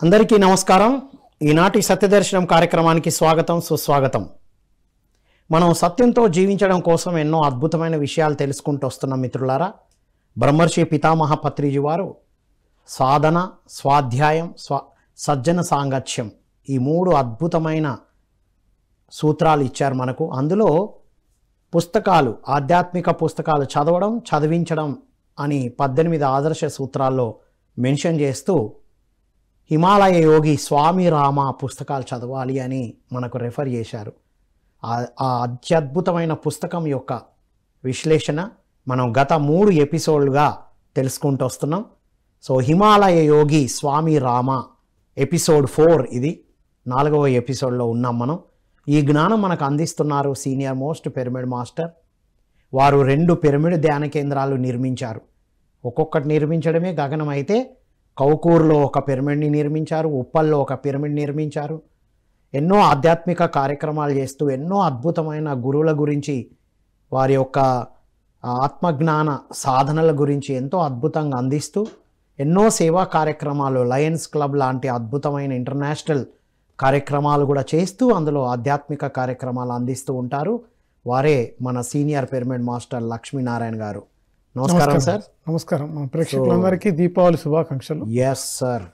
అందరికీ నమస్కారం. ఈనాటి సత్యదర్శనం కార్యక్రమానికి స్వాగతం, సుస్వాగతం. మనం సత్యంతో జీవించడం కోసం ఎన్నో అద్భుతమైన విషయాలు తెలుసుకుంటూ వస్తున్నాం మిత్రులారా. బ్రహ్మర్షి పితామహ పత్రిజీ వారు సాధన, స్వాధ్యాయం, సజ్జన సాంగత్యం ఈ మూడు అద్భుతమైన సూత్రాలు ఇచ్చారు మనకు. అందులో పుస్తకాలు, ఆధ్యాత్మిక పుస్తకాలు చదవడం, చదివించడం అని 18 ఆదర్శ సూత్రాల్లో మెన్షన్ చేస్తూ హిమాలయ యోగి స్వామి రామ పుస్తకాలు చదవాలి అని మనకు రెఫర్ చేశారు. ఆ అత్యద్భుతమైన పుస్తకం యొక్క విశ్లేషణ మనం గత 3 ఎపిసోడ్లుగా తెలుసుకుంటూ వస్తున్నాం. సో హిమాలయ యోగి స్వామి రామ ఎపిసోడ్ 4 ఇది 4వ ఎపిసోడ్లో ఉన్నాం మనం. ఈ జ్ఞానం మనకు అందిస్తున్నారు సీనియర్ మోస్ట్ పిరమిడ్ మాస్టర్. వారు 2 పిరమిడ్ ధ్యాన కేంద్రాలు నిర్మించారు. ఒక్కొక్కటి నిర్మించడమే గగనం అయితే కౌకూరులో ఒక పిరమిడ్ని నిర్మించారు, ఉప్పల్లో ఒక పిరమిడ్ నిర్మించారు. ఎన్నో ఆధ్యాత్మిక కార్యక్రమాలు చేస్తూ ఎన్నో అద్భుతమైన గురువుల గురించి, వారి యొక్క ఆత్మజ్ఞాన సాధనల గురించి ఎంతో అద్భుతంగా అందిస్తూ ఎన్నో సేవా కార్యక్రమాలు, లయన్స్ క్లబ్ లాంటి అద్భుతమైన ఇంటర్నేషనల్ కార్యక్రమాలు కూడా చేస్తూ అందులో ఆధ్యాత్మిక కార్యక్రమాలు అందిస్తూ ఉంటారు. వారే మన సీనియర్ పిరమిడ్ మాస్టర్ లక్ష్మీనారాయణ గారు. నమస్కారం సార్. నమస్కారం. మన ప్రేక్షకులందరికీ దీపావళి శుభాకాంక్షలు. Yes sir.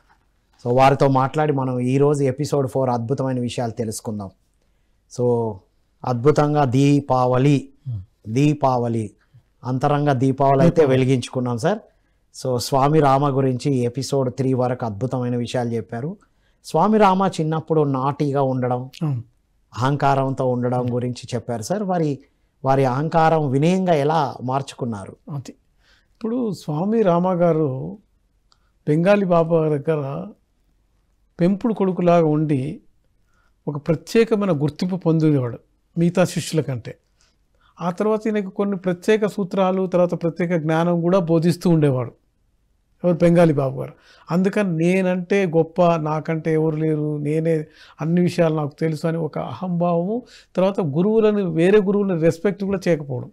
సో వారితో మాట్లాడి మనం ఈరోజు ఎపిసోడ్ 4 అద్భుతమైన విషయాలు తెలుసుకుందాం. సో అద్భుతంగా దీపావళి అంతరంగ దీపావళి అయితే వెలిగించుకున్నాం సార్. సో స్వామి రామ గురించి ఎపిసోడ్ 3 వరకు అద్భుతమైన విషయాలు చెప్పారు. స్వామి రామ చిన్నప్పుడు నాటిగా ఉండడం, అహంకారంతో ఉండడం గురించి చెప్పారు సార్. వారి అహంకారం వినయంగా ఎలా మార్చుకున్నారు? అది ఇప్పుడు స్వామి రామ గారు బెంగాలీ బాబా దగ్గర పెంపుడు కొడుకులాగా ఉండి ఒక ప్రత్యేకమైన గుర్తింపు పొందేవాడు మిగతా శిష్యుల కంటే. ఆ తర్వాత ఈయనకు కొన్ని ప్రత్యేక సూత్రాలు, తర్వాత ప్రత్యేక జ్ఞానం కూడా బోధిస్తూ ఉండేవాడు ఎవరు, బెంగాలీ బాబు గారు. అందుకని నేనంటే గొప్ప, నాకంటే ఎవరు లేరు, నేనే అన్ని విషయాలు నాకు తెలుసు అని ఒక అహంభావము, తర్వాత వేరే గురువులను రెస్పెక్ట్ కూడా చేయకపోవడం,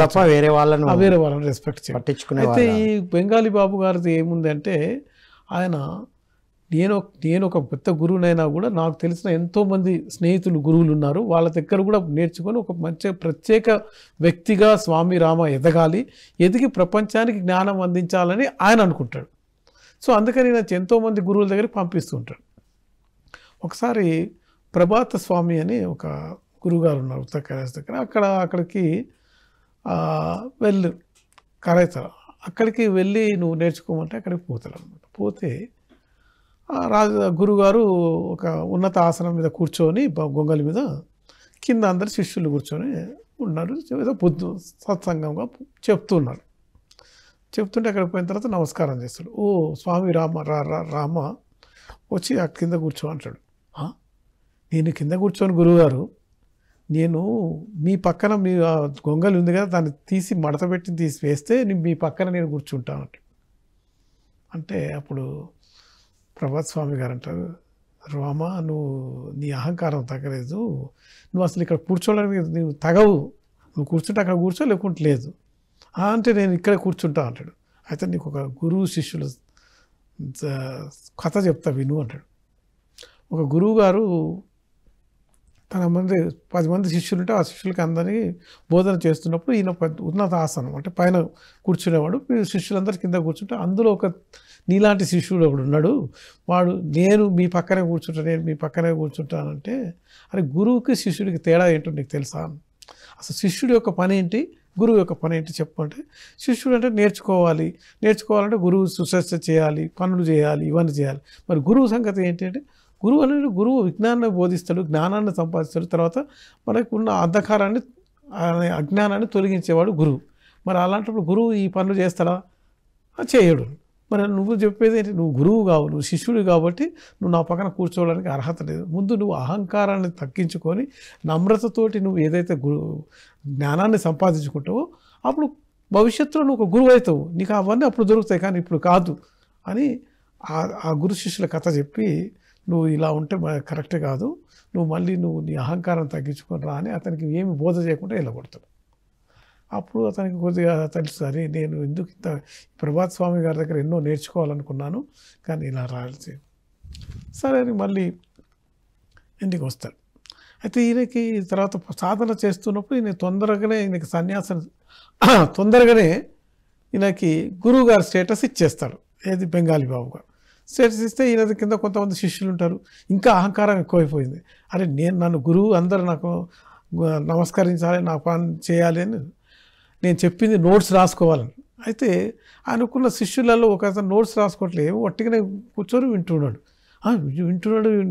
తప్ప వేరే వాళ్ళని రెస్పెక్ట్ పట్టించుకునే. అయితే ఈ బెంగాలీ బాబు గారిది ఏముందంటే, ఆయన నేను ఒక పెద్ద గురువునైనా కూడా నాకు తెలిసిన ఎంతోమంది స్నేహితులు గురువులు ఉన్నారు, వాళ్ళ దగ్గర కూడా నేర్చుకొని ఒక మంచి ప్రత్యేక వ్యక్తిగా స్వామి రామ ఎదగాలి, ఎదిగి ప్రపంచానికి జ్ఞానం అందించాలని ఆయన అనుకుంటాడు. సో అందుకని నేను ఎంతోమంది గురువుల దగ్గరికి పంపిస్తూ ఉంటాడు. ఒకసారి ప్రభాత స్వామి అని ఒక గురువుగారు ఉన్నారు ఉత్తర కైలాస దగ్గర. అక్కడికి అక్కడికి వెళ్ళి నువ్వు నేర్చుకోమంటే అక్కడికి పోతాడు అనమాట. పోతే గురుగారు ఒక ఉన్నత ఆసనం మీద కూర్చొని, గొంగలి మీద, కింద అందరు శిష్యులు కూర్చొని ఉన్నారు. ఏదో సత్సంగంగా చెప్తున్నారు. చెప్తుంటే అక్కడికి పోయిన తర్వాత నమస్కారం చేస్తాడు. ఓ స్వామి రామ వచ్చి ఆ కింద కూర్చో అంటాడు. నేను కింద కూర్చొని గురువుగారు, నేను మీ పక్కన మీ గొంగలి ఉంది కదా, దాన్ని తీసి మడతపెట్టి తీసి వేస్తే మీ పక్కన నేను కూర్చుంటాను అంటే అప్పుడు ప్రభాత్ స్వామి గారు అంటారు, రామ నువ్వు నీ అహంకారం తగ్గలేదు, నువ్వు అసలు ఇక్కడ కూర్చోడానికి నువ్వు తగవు, నువ్వు కూర్చుంటే అక్కడ కూర్చో, లేకుంటే లేదు అంటే నేను ఇక్కడ కూర్చుంటా అంటాడు. అయితే నీకు ఒక గురువు శిష్యులు కథ చెప్తా విను అంటాడు. ఒక గురువు గారు తన 10 మంది శిష్యులు ఉంటే ఆ శిష్యులకి అందరినీ బోధన చేస్తున్నప్పుడు ఈయన ఉన్నత ఆసనం అంటే పైన కూర్చునేవాడు, శిష్యులందరూ కింద కూర్చుంటే అందులో ఒక నీలాంటి శిష్యుడు ఒకడు ఉన్నాడు, వాడు నేను మీ పక్కనే కూర్చుంటానంటే, అరే గురువుకి శిష్యుడికి తేడా ఏంటో నీకు తెలుసా, అసలు శిష్యుడి యొక్క పని ఏంటి, గురువు యొక్క పని ఏంటి చెప్పంటే, శిష్యుడు అంటే నేర్చుకోవాలంటే గురువు సుశ్రద్ధ చేయాలి, పనులు చేయాలి, ఇవన్నీ చేయాలి. మరి గురువు సంగతి ఏంటంటే, గురువు విజ్ఞానాన్ని బోధిస్తాడు, జ్ఞానాన్ని సంపాదిస్తాడు, తర్వాత మనకు ఉన్న అంధకారాన్ని, అజ్ఞానాన్ని తొలగించేవాడు గురువు. మరి అలాంటప్పుడు గురువు ఈ పనులు చేస్తాడా? చేయడు. మరి నువ్వు చెప్పేది ఏంటి, నువ్వు గురువు కావు, నువ్వు శిష్యుడు కాబట్టి నువ్వు నా పక్కన కూర్చోవడానికి అర్హత లేదు. ముందు నువ్వు అహంకారాన్ని తగ్గించుకొని నమ్రతతోటి నువ్వు ఏదైతే జ్ఞానాన్ని సంపాదించుకుంటావో అప్పుడు భవిష్యత్తులో నువ్వు ఒక గురువు అవుతావు, నీకు అవన్నీ అప్పుడు దొరుకుతాయి, కానీ ఇప్పుడు కాదు అని ఆ గురు శిష్యుల కథ చెప్పి, నువ్వు ఇలా ఉంటే కరెక్ట్ కాదు, నువ్వు నీ అహంకారం తగ్గించుకొని రా అని అతనికి ఏమి బోధ చేయకుండా వెళ్ళగొడతాడు. అప్పుడు అతనికి కొద్దిగా తెలుసు, నేను ఎందుకు ఇంత ప్రభాత్ స్వామి గారి దగ్గర ఎన్నో నేర్చుకోవాలనుకున్నాను, కానీ ఇలా రాల్సి సరే అని మళ్ళీ ఇంటికి వస్తాడు. అయితే ఈయనకి తర్వాత సాధన చేస్తున్నప్పుడు ఈయన తొందరగానే ఈయనకి సన్యాసం తొందరగానే ఈయనకి గురువు గారు స్టేటస్ ఇచ్చేస్తాడు. ఏది బెంగాలీ బాబు గారు స్టేటస్ ఇస్తే ఈయన కింద కొంతమంది శిష్యులు ఉంటారు. ఇంకా అహంకారం ఎక్కువైపోయింది. అరే నన్ను గురువు అందరూ నాకు నమస్కరించాలి, నా పని చేయాలి అని నేను చెప్పింది నోట్స్ రాసుకోవాలని. అయితే అనుకున్న శిష్యులలో ఒక అతను నోట్స్ రాసుకోవట్లేదు, ఒట్టిగానే కూర్చొని వింటున్నాడు.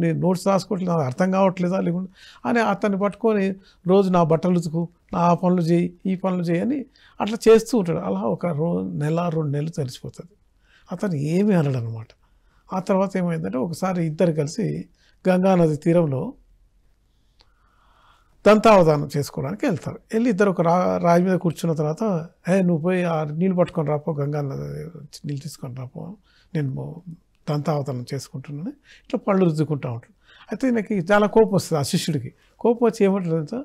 నేను నోట్స్ రాసుకోవట్లేదు, నాకు అర్థం కావట్లేదా లేకుండా అని అతన్ని పట్టుకొని రోజు నా బట్టలు ఉతుకు, నా ఆ పనులు చేయి, ఈ పనులు చేయి అని అట్లా చేస్తూ ఉంటాడు. అలా ఒక నెల 2 నెలలు తెలిసిపోతుంది. అతను ఏమీ అనడు అనమాట. ఆ తర్వాత ఏమైందంటే ఒకసారి ఇద్దరు కలిసి గంగానది తీరంలో దంతావధానం చేసుకోవడానికి వెళ్తారు. వెళ్ళి ఇద్దరు ఒక రాయి మీద కూర్చున్న తర్వాత నువ్వు పోయి ఆ నీళ్ళు పట్టుకొని రాపో, గంగానది నీళ్ళు తీసుకొని రాపో, నేను దంతావధానం చేసుకుంటున్నాను ఇట్లా పళ్ళు రుద్దుకుంటూ ఉంటాడు. అయితే నాకు చాలా కోపం వస్తుంది. ఆ శిష్యుడికి కోపం వచ్చి ఏమంటాడు,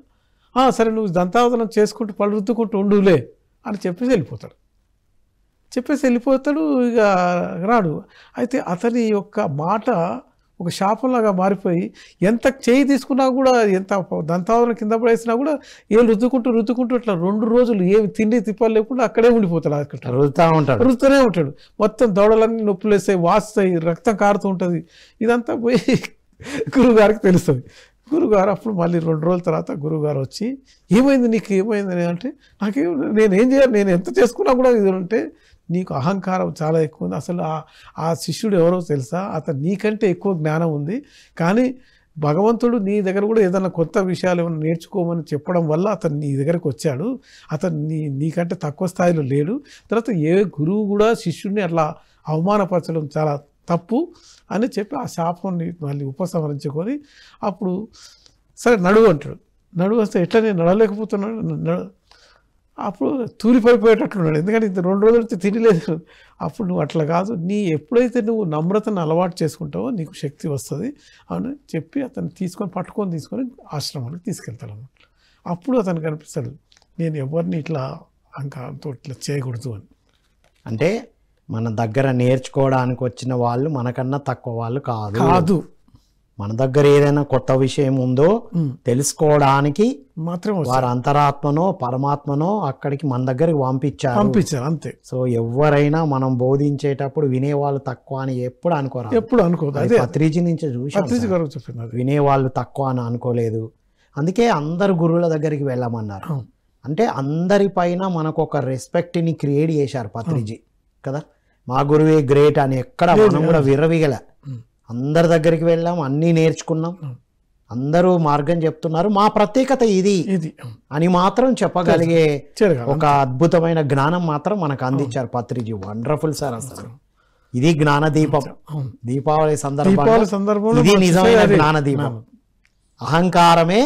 సరే నువ్వు దంతావధానం చేసుకుంటూ పళ్ళు రుద్దుకుంటూ ఉండులే అని చెప్పేసి వెళ్ళిపోతాడు. ఇక రాడు. అయితే అతని యొక్క మాట ఒక శాపంలాగా మారిపోయి ఎంత చేయి తీసుకున్నా కూడా, ఎంత దంతావధానం కింద పడేసినా కూడా ఏం రుద్దుకుంటూ ఇట్లా 2 రోజులు ఏమి తిండి తిప్పాలు లేకుండా అక్కడే ఉండిపోతాడు. అక్కడ రుద్దుతూనే ఉంటాడు. మొత్తం దవడలన్నీ నొప్పులు వేస్తాయి, వాస్తాయి, రక్తం కారుతూ ఉంటుంది. ఇదంతా పోయి గురువుగారికి తెలుస్తుంది. గురువుగారు అప్పుడు మళ్ళీ 2 రోజుల తర్వాత గురువుగారు వచ్చి ఏమైంది నీకు, ఏమైంది అంటే నేనేం చేయాలి, నేను ఎంత చేసుకున్నా కూడా ఇది అంటే నీకు అహంకారం చాలా ఎక్కువ ఉంది. అసలు ఆ శిష్యుడు ఎవరో తెలుసా, అతను నీకంటే ఎక్కువ జ్ఞానం ఉంది, కానీ భగవంతుడు నీ దగ్గర కూడా ఏదైనా కొత్త విషయాలు ఏమైనా నేర్చుకోమని చెప్పడం వల్ల అతను నీ దగ్గరకు వచ్చాడు. అతను నీకంటే తక్కువ స్థాయిలో లేడు. తర్వాత ఏ గురువు కూడా శిష్యుడిని అట్లా అవమానపరచడం చాలా తప్పు అని చెప్పి ఆ శాపాన్ని మళ్ళీ ఉపసంహరించుకొని అప్పుడు సరే నడువు అంటాడు. నడువు వస్తే ఎట్లా నేను నడవలేకపోతున్నాడు, అప్పుడు తూలిపడిపోయేటట్లున్నాడు. ఎందుకంటే 2 రోజులు తినలేదు. అప్పుడు నువ్వు అట్లా కాదు, ఎప్పుడైతే నువ్వు నమ్రతను అలవాటు చేసుకుంటావో నీకు శక్తి వస్తుంది అని చెప్పి అతను తీసుకొని ఆశ్రమానికి తీసుకెళ్తాడు అన్నమాట. అప్పుడు అతనికి అనిపిస్తాడు, నేను ఎవరిని ఇట్లా అహంకారంతో ఇట్లా చేయకూడదు అని. అంటే మన దగ్గర నేర్చుకోవడానికి వచ్చిన వాళ్ళు మనకన్నా తక్కువ వాళ్ళు కాదు. మన దగ్గర ఏదైనా కొత్త విషయం ఉందో తెలుసుకోవడానికి మాత్రమే వారి అంతరాత్మనో పరమాత్మనో అక్కడికి మన దగ్గరికి పంపించారు అంతే. సో ఎవరైనా మనం బోధించేటప్పుడు వినేవాళ్ళు తక్కువ అని ఎప్పుడు అనుకోరు. అదే పత్రిజీ నుంచి చూసాం, వినేవాళ్ళు తక్కువ అని అనుకోలేదు. అందుకే అందరు గురువుల దగ్గరికి వెళ్ళమన్నారు. అంటే అందరిపైన మనకు ఒక రెస్పెక్ట్ని క్రియేట్ చేశారు పత్రిజీ కదా. మా గురువే గ్రేట్ అని ఎక్కడ మనం కూడా విర్రవిగల, అందరి దగ్గరికి వెళ్ళాం, అన్నీ నేర్చుకున్నాం, అందరూ మార్గం చెప్తున్నారు, మా ప్రత్యేకత ఇది అని మాత్రం చెప్పగలిగే ఒక అద్భుతమైన జ్ఞానం మాత్రం మనకు అందించారు పత్రిజీ. Wonderful sir. అసలు ఇది జ్ఞాన దీపం. దీపావళి సందర్భంలో ఇది నిజమైన జ్ఞాన దీపం. అహంకారమే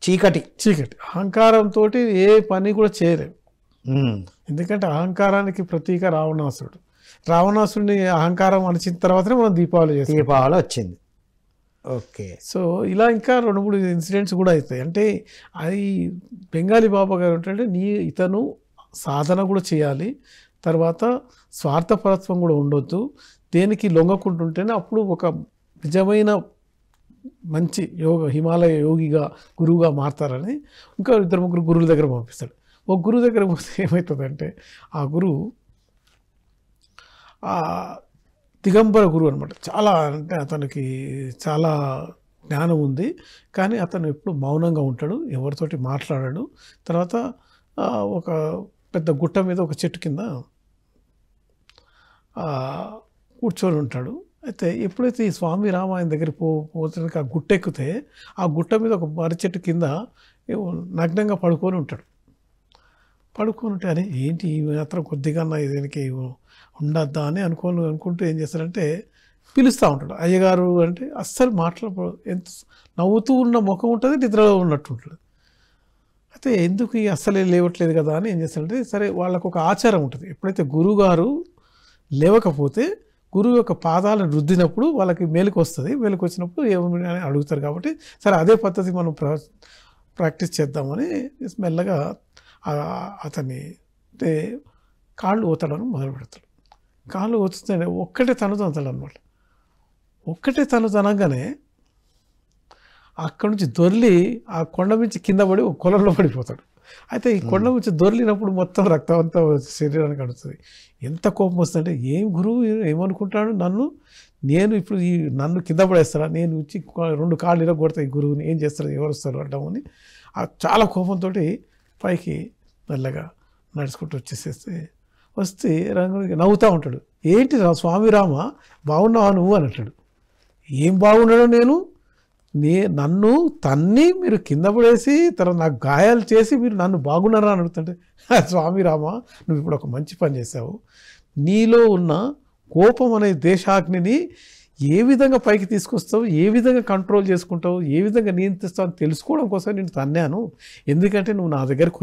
చీకటి. అహంకారంతో ఏ పని కూడా చేయలేము. ఎందుకంటే అహంకారానికి ప్రతీక రావణాసురుడిని అహంకారం అనిచిన తర్వాతనే మనం దీపావళి వచ్చింది. ఓకే. సో ఇలా ఇంకా 2-3 ఇన్సిడెంట్స్ కూడా అవుతాయి. అంటే అది బెంగాలీ బాబా గారు ఏంటంటే ఇతను సాధన కూడా చేయాలి, తర్వాత స్వార్థపరత్వం కూడా ఉండొద్దు, దేనికి లొంగకుంటుంటేనే అప్పుడు ఒక నిజమైన మంచి హిమాలయ యోగిగా గురువుగా మారతారని ఇంకా 2-3 గురువుల దగ్గర పంపిస్తాడు. ఒక గురువు దగ్గర పోతే ఏమవుతుందంటే ఆ గురువు దిగంబర గురువు అనమాట. చాలా అంటే అతనికి చాలా జ్ఞానం ఉంది, కానీ అతను ఎప్పుడు మౌనంగా ఉంటాడు, ఎవరితోటి మాట్లాడాడు. తర్వాత ఒక పెద్ద గుట్ట మీద ఒక చెట్టు కింద కూర్చొని ఉంటాడు. అయితే ఎప్పుడైతే ఈ స్వామి రామ ఆయన దగ్గరికి పోతానికి ఆ గుట్ట ఎక్కితే ఆ గుట్ట మీద ఒక మర్రి చెట్టు కింద నగ్నంగా పడుకొని ఉంటాడు. అరే ఏంటి ఈ మాత్రం కొద్దిగా దీనికి ఉండద్దా అని అనుకుంటూ ఏం చేస్తారంటే పిలుస్తూ ఉంటాడు. అయ్యగారు అంటే అస్సలు ఎంత నవ్వుతూ ఉన్న ముఖం ఉంటుంది, నిద్రలో ఉన్నట్టు ఉంటుంది. అయితే ఎందుకు ఈ అస్సలే లేవట్లేదు కదా అని ఏం చేస్తారంటే సరే వాళ్ళకు ఒక ఆచారం ఉంటుంది. ఎప్పుడైతే గురువుగారు లేవకపోతే గురువు యొక్క పాదాలను రుద్దినప్పుడు వాళ్ళకి మేలుకు వస్తుంది. మేలుకు వచ్చినప్పుడు ఏమని అడుగుతారు. కాబట్టి సరే అదే పద్ధతి మనం ప్రాక్టీస్ చేద్దామని మెల్లగా అతన్ని అంటే కాళ్ళు ఊతడం మొదలు పెడతాడు. కాళ్ళు ఊతుంటే ఒక్కటే తనుతూ అనమాట. ఒక్కటే తను అనగానే అక్కడి నుంచి దొర్లి ఆ కొండ నుంచి కింద పడి ఒక కొలంలో పడిపోతాడు. అయితే ఈ కొండ నుంచి దొర్లినప్పుడు మొత్తం రక్తం అంతా శరీరానికి అడుగుతుంది. ఎంత కోపం వస్తుందంటే, ఏం గురువు ఏమనుకుంటాడు నేను ఇప్పుడు నన్ను కింద పడేస్తారా, నేను వచ్చి 2 కాళ్ళు ఇలా కొడతా ఈ గురువుని, ఏం చేస్తారు, ఎవరు వస్తారు అంటామని చాలా కోపంతో పైకి మెల్లగా నడుచుకుంటూ వస్తే రంగుడికి నవ్వుతూ ఉంటాడు. ఏంటి స్వామి రామ బాగున్నావా నువ్వు అని అంటాడు. ఏం బాగున్నాడో నన్ను తన్ని మీరు కింద పడేసి తర్వాత నాకు గాయాలు చేసి మీరు నన్ను బాగున్నారా అని అడుగుతుంటే, స్వామి రామ నువ్వు ఇప్పుడు ఒక మంచి పని చేశావు, నీలో ఉన్న కోపం అనే దేశాగ్నిని ఏ విధంగా పైకి తీసుకొస్తావు, ఏ విధంగా కంట్రోల్ చేసుకుంటావు, ఏ విధంగా నియంత్రిస్తావు అని తెలుసుకోవడం కోసం నేను తన్నాను. ఎందుకంటే నువ్వు నా దగ్గరికి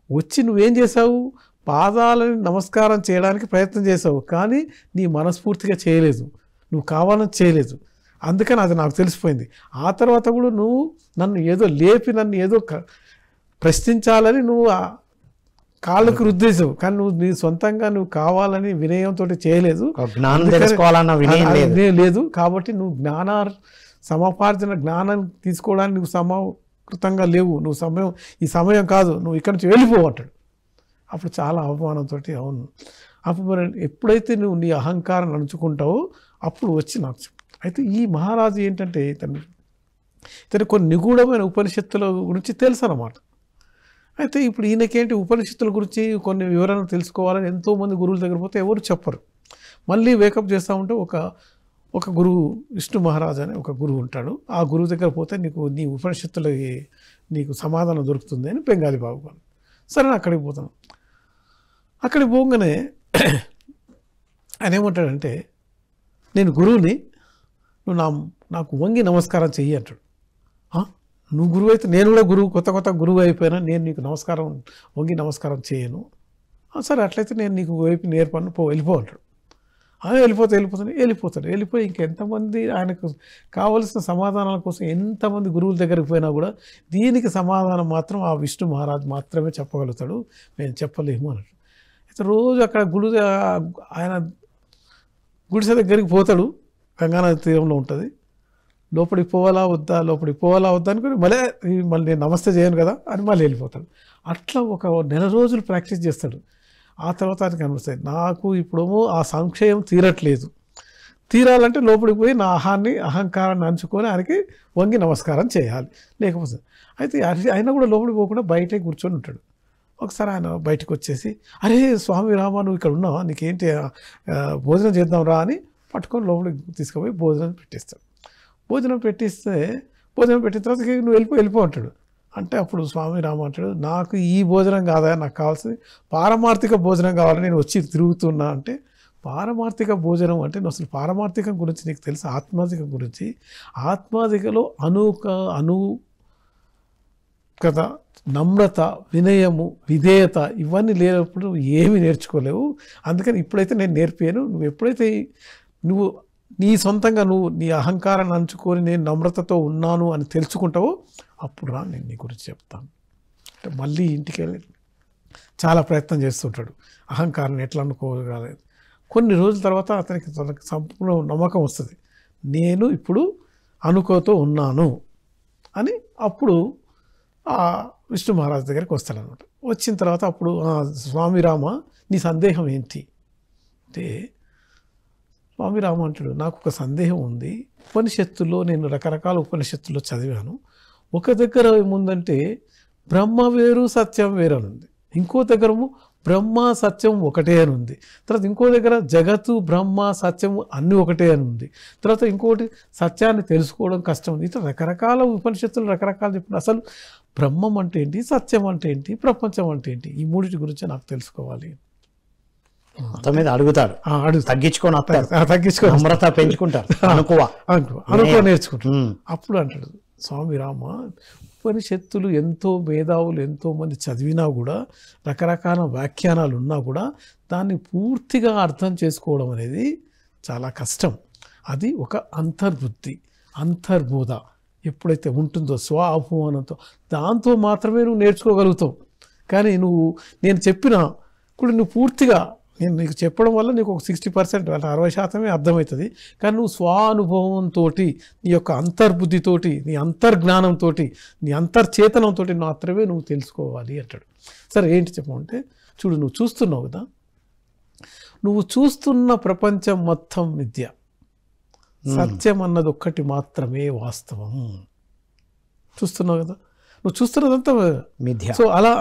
వచ్చి నువ్వేం చేశావు, పాదాలని నమస్కారం చేయడానికి ప్రయత్నం చేశావు, కానీ నీ మనస్ఫూర్తిగా చేయలేదు, నువ్వు కావాలని చేయలేదు. అందుకని అది నాకు తెలిసిపోయింది. ఆ తర్వాత కూడా నువ్వు నన్ను ఏదో లేపి నన్ను ఏదో ప్రశ్నించాలని నువ్వు కాళ్ళకు రుద్దేశావు, కానీ నీ సొంతంగా నువ్వు కావాలని వినయంతో చేయలేదు, లేదు. కాబట్టి నువ్వు సమాపార్జన జ్ఞానం తీసుకోవడానికి నువ్వు సమకృతంగా లేవు, ఈ సమయం కాదు, నువ్వు ఇక్కడి నుంచి వెళ్ళిపోవంటాడు. అప్పుడు చాలా అవమానంతో అవును, అప్పుడు ఎప్పుడైతే నువ్వు నీ అహంకారం నడుచుకుంటావో అప్పుడు వచ్చి నాకు చెప్పు. అయితే ఈ మహారాజు ఏంటంటే ఇతను కొన్ని నిగూఢమైన ఉపనిషత్తుల గురించి తెలుసు అన్నమాట. అయితే ఇప్పుడు ఈయనకేంటి ఉపనిషత్తుల గురించి కొన్ని వివరాలు తెలుసుకోవాలని ఎంతోమంది గురువుల దగ్గర పోతే ఎవరు చెప్పరు. మళ్ళీ వేకప్ చేస్తూ ఉంటే ఒక గురువు, విష్ణు మహారాజు అని ఒక గురువు ఉంటాడు. ఆ గురువు దగ్గర పోతే నీ ఉపనిషత్తులకి నీకు సమాధానం దొరుకుతుంది అని బెంగాలీ బాబు గారు. సరే అక్కడికి పోతాను. అక్కడికి పోగానే ఆయన ఏమంటాడంటే, నేను గురువుని, నువ్వు నాకు వంగి నమస్కారం చెయ్యి అంటాడు. నువ్వు గురువు అయితే నేను కూడా కొత్త గురువు అయిపోయినా నేను నీకు వంగి నమస్కారం చేయను. సరే అట్లయితే నేను నీకు వైపు నేర్పను, వెళ్ళిపో అంటాడు. వెళ్ళిపోయి ఇంకెంతమంది ఆయనకు కావలసిన సమాధానాల కోసం ఎంతమంది గురువుల దగ్గరికి పోయినా కూడా దీనికి సమాధానం మాత్రం ఆ విష్ణు మహారాజు మాత్రమే చెప్పగలుగుతాడు, మేము చెప్పలేము అన్నాడు. అయితే రోజు అక్కడ ఆయన గుడిసె దగ్గరికి పోతాడు, గంగానది తీరంలో ఉంటుంది. లోపలికి పోవాలా వద్దా అనుకుని మళ్ళీ నేను నమస్తే చేయను కదా అని మళ్ళీ వెళ్ళిపోతాడు. అట్లా ఒక 1 నెల రోజులు ప్రాక్టీస్ చేస్తాడు. ఆ తర్వాత ఆయనకి అనిపిస్తుంది, నాకు ఇప్పుడేమో ఆ సంశయం తీరాలంటే లోపలికి పోయి నా అహంకారాన్ని అంచుకొని ఆయనకి వంగి నమస్కారం చేయాలి, లేకపోతే అయితే ఆయన కూడా లోపలికి పోకుండా బయటే కూర్చొని ఉంటాడు. ఒకసారి ఆయన బయటకు వచ్చేసి, అరే స్వామి రామ నువ్వు ఇక్కడ ఉన్నావా, నీకేంటి భోజనం చేద్దాం రా అని పట్టుకొని లోపలికి తీసుకుపోయి భోజనం పెట్టిస్తాడు. భోజనం పెట్టిన తర్వాత నువ్వు వెళ్ళిపో అంటాడు. అంటే అప్పుడు స్వామి రామ అంటాడు, నాకు ఈ భోజనం కాదా, నాకు కావాల్సింది పారమార్థిక భోజనం కావాలని నేను వచ్చి తిరుగుతున్నా. అంటే పారమార్థిక భోజనం అంటే నువ్వు అసలు పారమార్థికం గురించి నీకు తెలుసు, ఆత్మాధికం గురించి. ఆత్మాధికలో కదా నమ్రత, వినయము, విధేయత ఇవన్నీ లేనప్పుడు ఏమీ నేర్చుకోలేవు. అందుకని ఇప్పుడైతే నేను నేర్పాను, నువ్వు ఎప్పుడైతే నీ సొంతంగా నీ అహంకారాన్ని అంచుకొని నేను నమ్రతతో ఉన్నాను అని తెలుసుకుంటావో అప్పుడు రా, నేను నీ గురించి చెప్తాను. అంటే మళ్ళీ ఇంటికి వెళ్ళి చాలా ప్రయత్నం చేస్తుంటాడు, అహంకారాన్ని ఎట్లా అనుకోగలేదు. కొన్ని రోజుల తర్వాత తనకి సంపూర్ణ నమ్మకం వస్తుంది, నేను ఇప్పుడు అనుకోతో ఉన్నాను అని. అప్పుడు ఆ విష్ణు మహారాజు దగ్గరికి వస్తాడనమాట. వచ్చిన తర్వాత అప్పుడు స్వామి రామ నీ సందేహం ఏంటి అంటే, స్వామి రామ అంటాడు, నాకు ఒక సందేహం ఉంది. ఉపనిషత్తుల్లో నేను రకరకాల ఉపనిషత్తుల్లో చదివాను. ఒక దగ్గర ఏముందంటే బ్రహ్మ వేరు సత్యం వేరు అని ఉంది, ఇంకో దగ్గరము బ్రహ్మ సత్యం ఒకటే అని ఉంది, తర్వాత ఇంకో దగ్గర జగత్తు బ్రహ్మ సత్యం అన్నీ ఒకటే అని ఉంది, తర్వాత ఇంకోటి సత్యాన్ని తెలుసుకోవడం కష్టం ఉంది. ఇట్లా రకరకాల ఉపనిషత్తులు రకరకాలు చెప్పిన అసలు బ్రహ్మం అంటే ఏంటి, సత్యం అంటే ఏంటి, ప్రపంచం అంటే ఏంటి, ఈ మూడింటి గురించి నాకు తెలుసుకోవాలి. అడుగుతాడు, తగ్గించుకొని నమ్రత పెంచుకుంటారు, అనుకో నేర్చుకుంటాడు. అప్పుడు అంటాడు స్వామి రామ, ఉపనిషత్తులు ఎంతో మేధావులు ఎంతోమంది చదివినా కూడా రకరకాల వ్యాఖ్యానాలు ఉన్నా కూడా దాన్ని పూర్తిగా అర్థం చేసుకోవడం అనేది చాలా కష్టం. అది ఒక అంతర్బుద్ధి, అంతర్బోధ ఎప్పుడైతే ఉంటుందో స్వ అభిమానంతో, దాంతో మాత్రమే నువ్వు నేర్చుకోగలుగుతావు. కానీ నేను చెప్పిన ఇప్పుడు నువ్వు పూర్తిగా నేను నీకు చెప్పడం వల్ల నీకు ఒక 60% అంటే 60% అర్థమవుతుంది. కానీ నువ్వు స్వానుభవంతో, నీ యొక్క అంతర్బుద్ధితోటి, నీ అంతర్జ్ఞానంతో, నీ అంతర్చేతనంతో మాత్రమే నువ్వు తెలుసుకోవాలి అంటాడు. సరే ఏంటి చెప్పమంటే, చూడు నువ్వు చూస్తున్నావు కదా, నువ్వు చూస్తున్న ప్రపంచం మొత్తం మిథ్య, సత్యం అన్నది ఒక్కటి మాత్రమే వాస్తవం. చూస్తున్నావు కదా, నువ్వు చూస్తున్నదంతా మిథ్య. సో అలా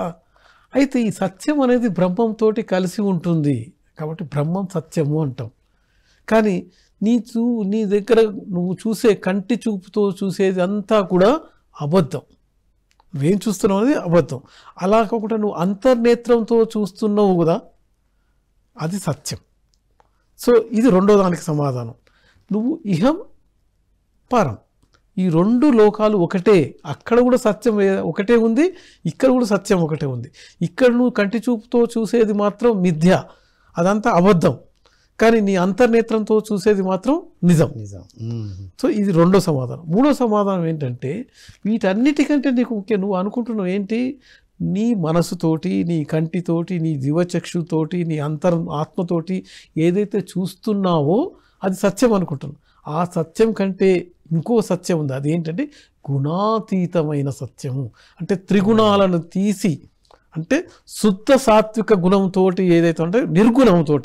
అయితే ఈ సత్యం అనేది బ్రహ్మంతో కలిసి ఉంటుంది కాబట్టి బ్రహ్మం సత్యము అంటాం. కానీ నీ దగ్గర నువ్వు చూసే కంటి చూపుతో చూసేది అంతా కూడా అబద్ధం. నువ్వేం చూస్తున్నావు అనేది అబద్ధం. అలా కాకుండా నువ్వు అంతర్నేత్రంతో చూస్తున్నావు కదా, అది సత్యం. సో ఇది రెండో దానికి సమాధానం. నువ్వు ఇహం పరం, ఈ రెండు లోకాలు ఒకటే. అక్కడ కూడా సత్యం ఒకటే ఉంది, ఇక్కడ కూడా సత్యం ఒకటే ఉంది. ఇక్కడ నువ్వు కంటి చూపుతో చూసేది మాత్రం మిథ్య, అదంతా అబద్ధం. కానీ నీ అంతర్నేత్రంతో చూసేది మాత్రం నిజం. సో ఇది రెండో సమాధానం. మూడో సమాధానం ఏంటంటే, వీటన్నిటికంటే నీకు ముఖ్యం, నువ్వు అనుకుంటున్నావు ఏంటి, నీ మనసుతోటి, నీ కంటితోటి, నీ దివచక్షుతోటి, నీ ఆత్మతోటి ఏదైతే చూస్తున్నావో అది సత్యం అనుకుంటున్నావు. ఆ సత్యం కంటే ఇంకో సత్యం ఉంది. అదేంటంటే గుణాతీతమైన సత్యము. అంటే త్రిగుణాలను తీసి, అంటే శుద్ధ సాత్విక గుణంతో ఏదైతే అంటే నిర్గుణంతో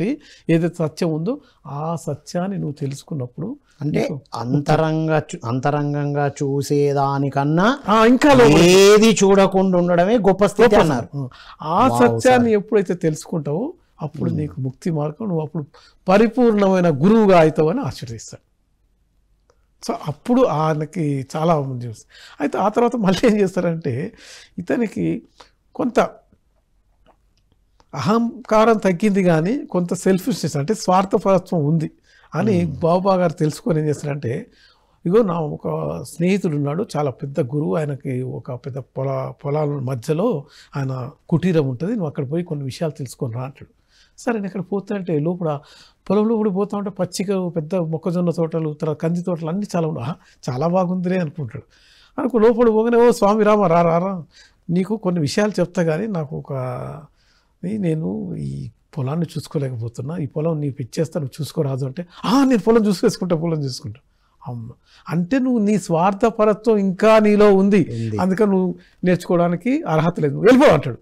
ఏదైతే సత్యం ఉందో ఆ సత్యాన్ని నువ్వు తెలుసుకున్నప్పుడు, అంటే అంతరంగంగా చూసేదానికన్నా ఇంకా ఏది చూడకుండా ఉండడమే గొప్ప స్థితి అన్నారు. ఆ సత్యాన్ని ఎప్పుడైతే తెలుసుకుంటావో అప్పుడు నీకు ముక్తి మార్గం, నువ్వు అప్పుడు పరిపూర్ణమైన గురువుగా అవుతావని ఆశీర్వదిస్తాడు. సో అప్పుడు ఆయనకి చాలా మంది చూస్తారు. అయితే ఆ తర్వాత మళ్ళీ ఏం చేస్తారంటే, ఇతనికి కొంత అహంకారం తగ్గింది కానీ కొంత సెల్ఫిష్నెస్ అంటే స్వార్థపరత్వం ఉంది అని బాబా గారు తెలుసుకొని ఏం చేస్తారంటే, ఇగో నా ఒక స్నేహితుడు ఉన్నాడు, చాలా పెద్ద గురువు, ఆయనకి ఒక పెద్ద పొలాల మధ్యలో ఆయన కుటీరం ఉంటుంది, నువ్వు అక్కడ పోయి కొన్ని విషయాలు తెలుసుకొని రా అంటాడు. సరే నేను అక్కడ పోతానంటే లోపల పొలంలో కూడా పోతా ఉంటే పచ్చిక పెద్ద మొక్కజొన్న తోటలు, తర్వాత కంది తోటలు అన్నీ చాలా బాగుందిలే అనుకుంటాడు. లోపల పోగానే, ఓ స్వామి రామా రా, నీకు కొన్ని విషయాలు చెప్తా కానీ నాకు నేను ఈ పొలాన్ని చూసుకోలేకపోతున్నా, ఈ పొలం నీకు ఇచ్చేస్తా, నువ్వు చూసుకోరాదు అంటే, నేను పొలం చూసుకుంటా. అమ్మ అంటే నువ్వు నీ స్వార్థపరత్వం ఇంకా నీలో ఉంది, అందుకని నువ్వు నేర్చుకోవడానికి అర్హత లేదు, వెళ్ళిపో అంటాడు.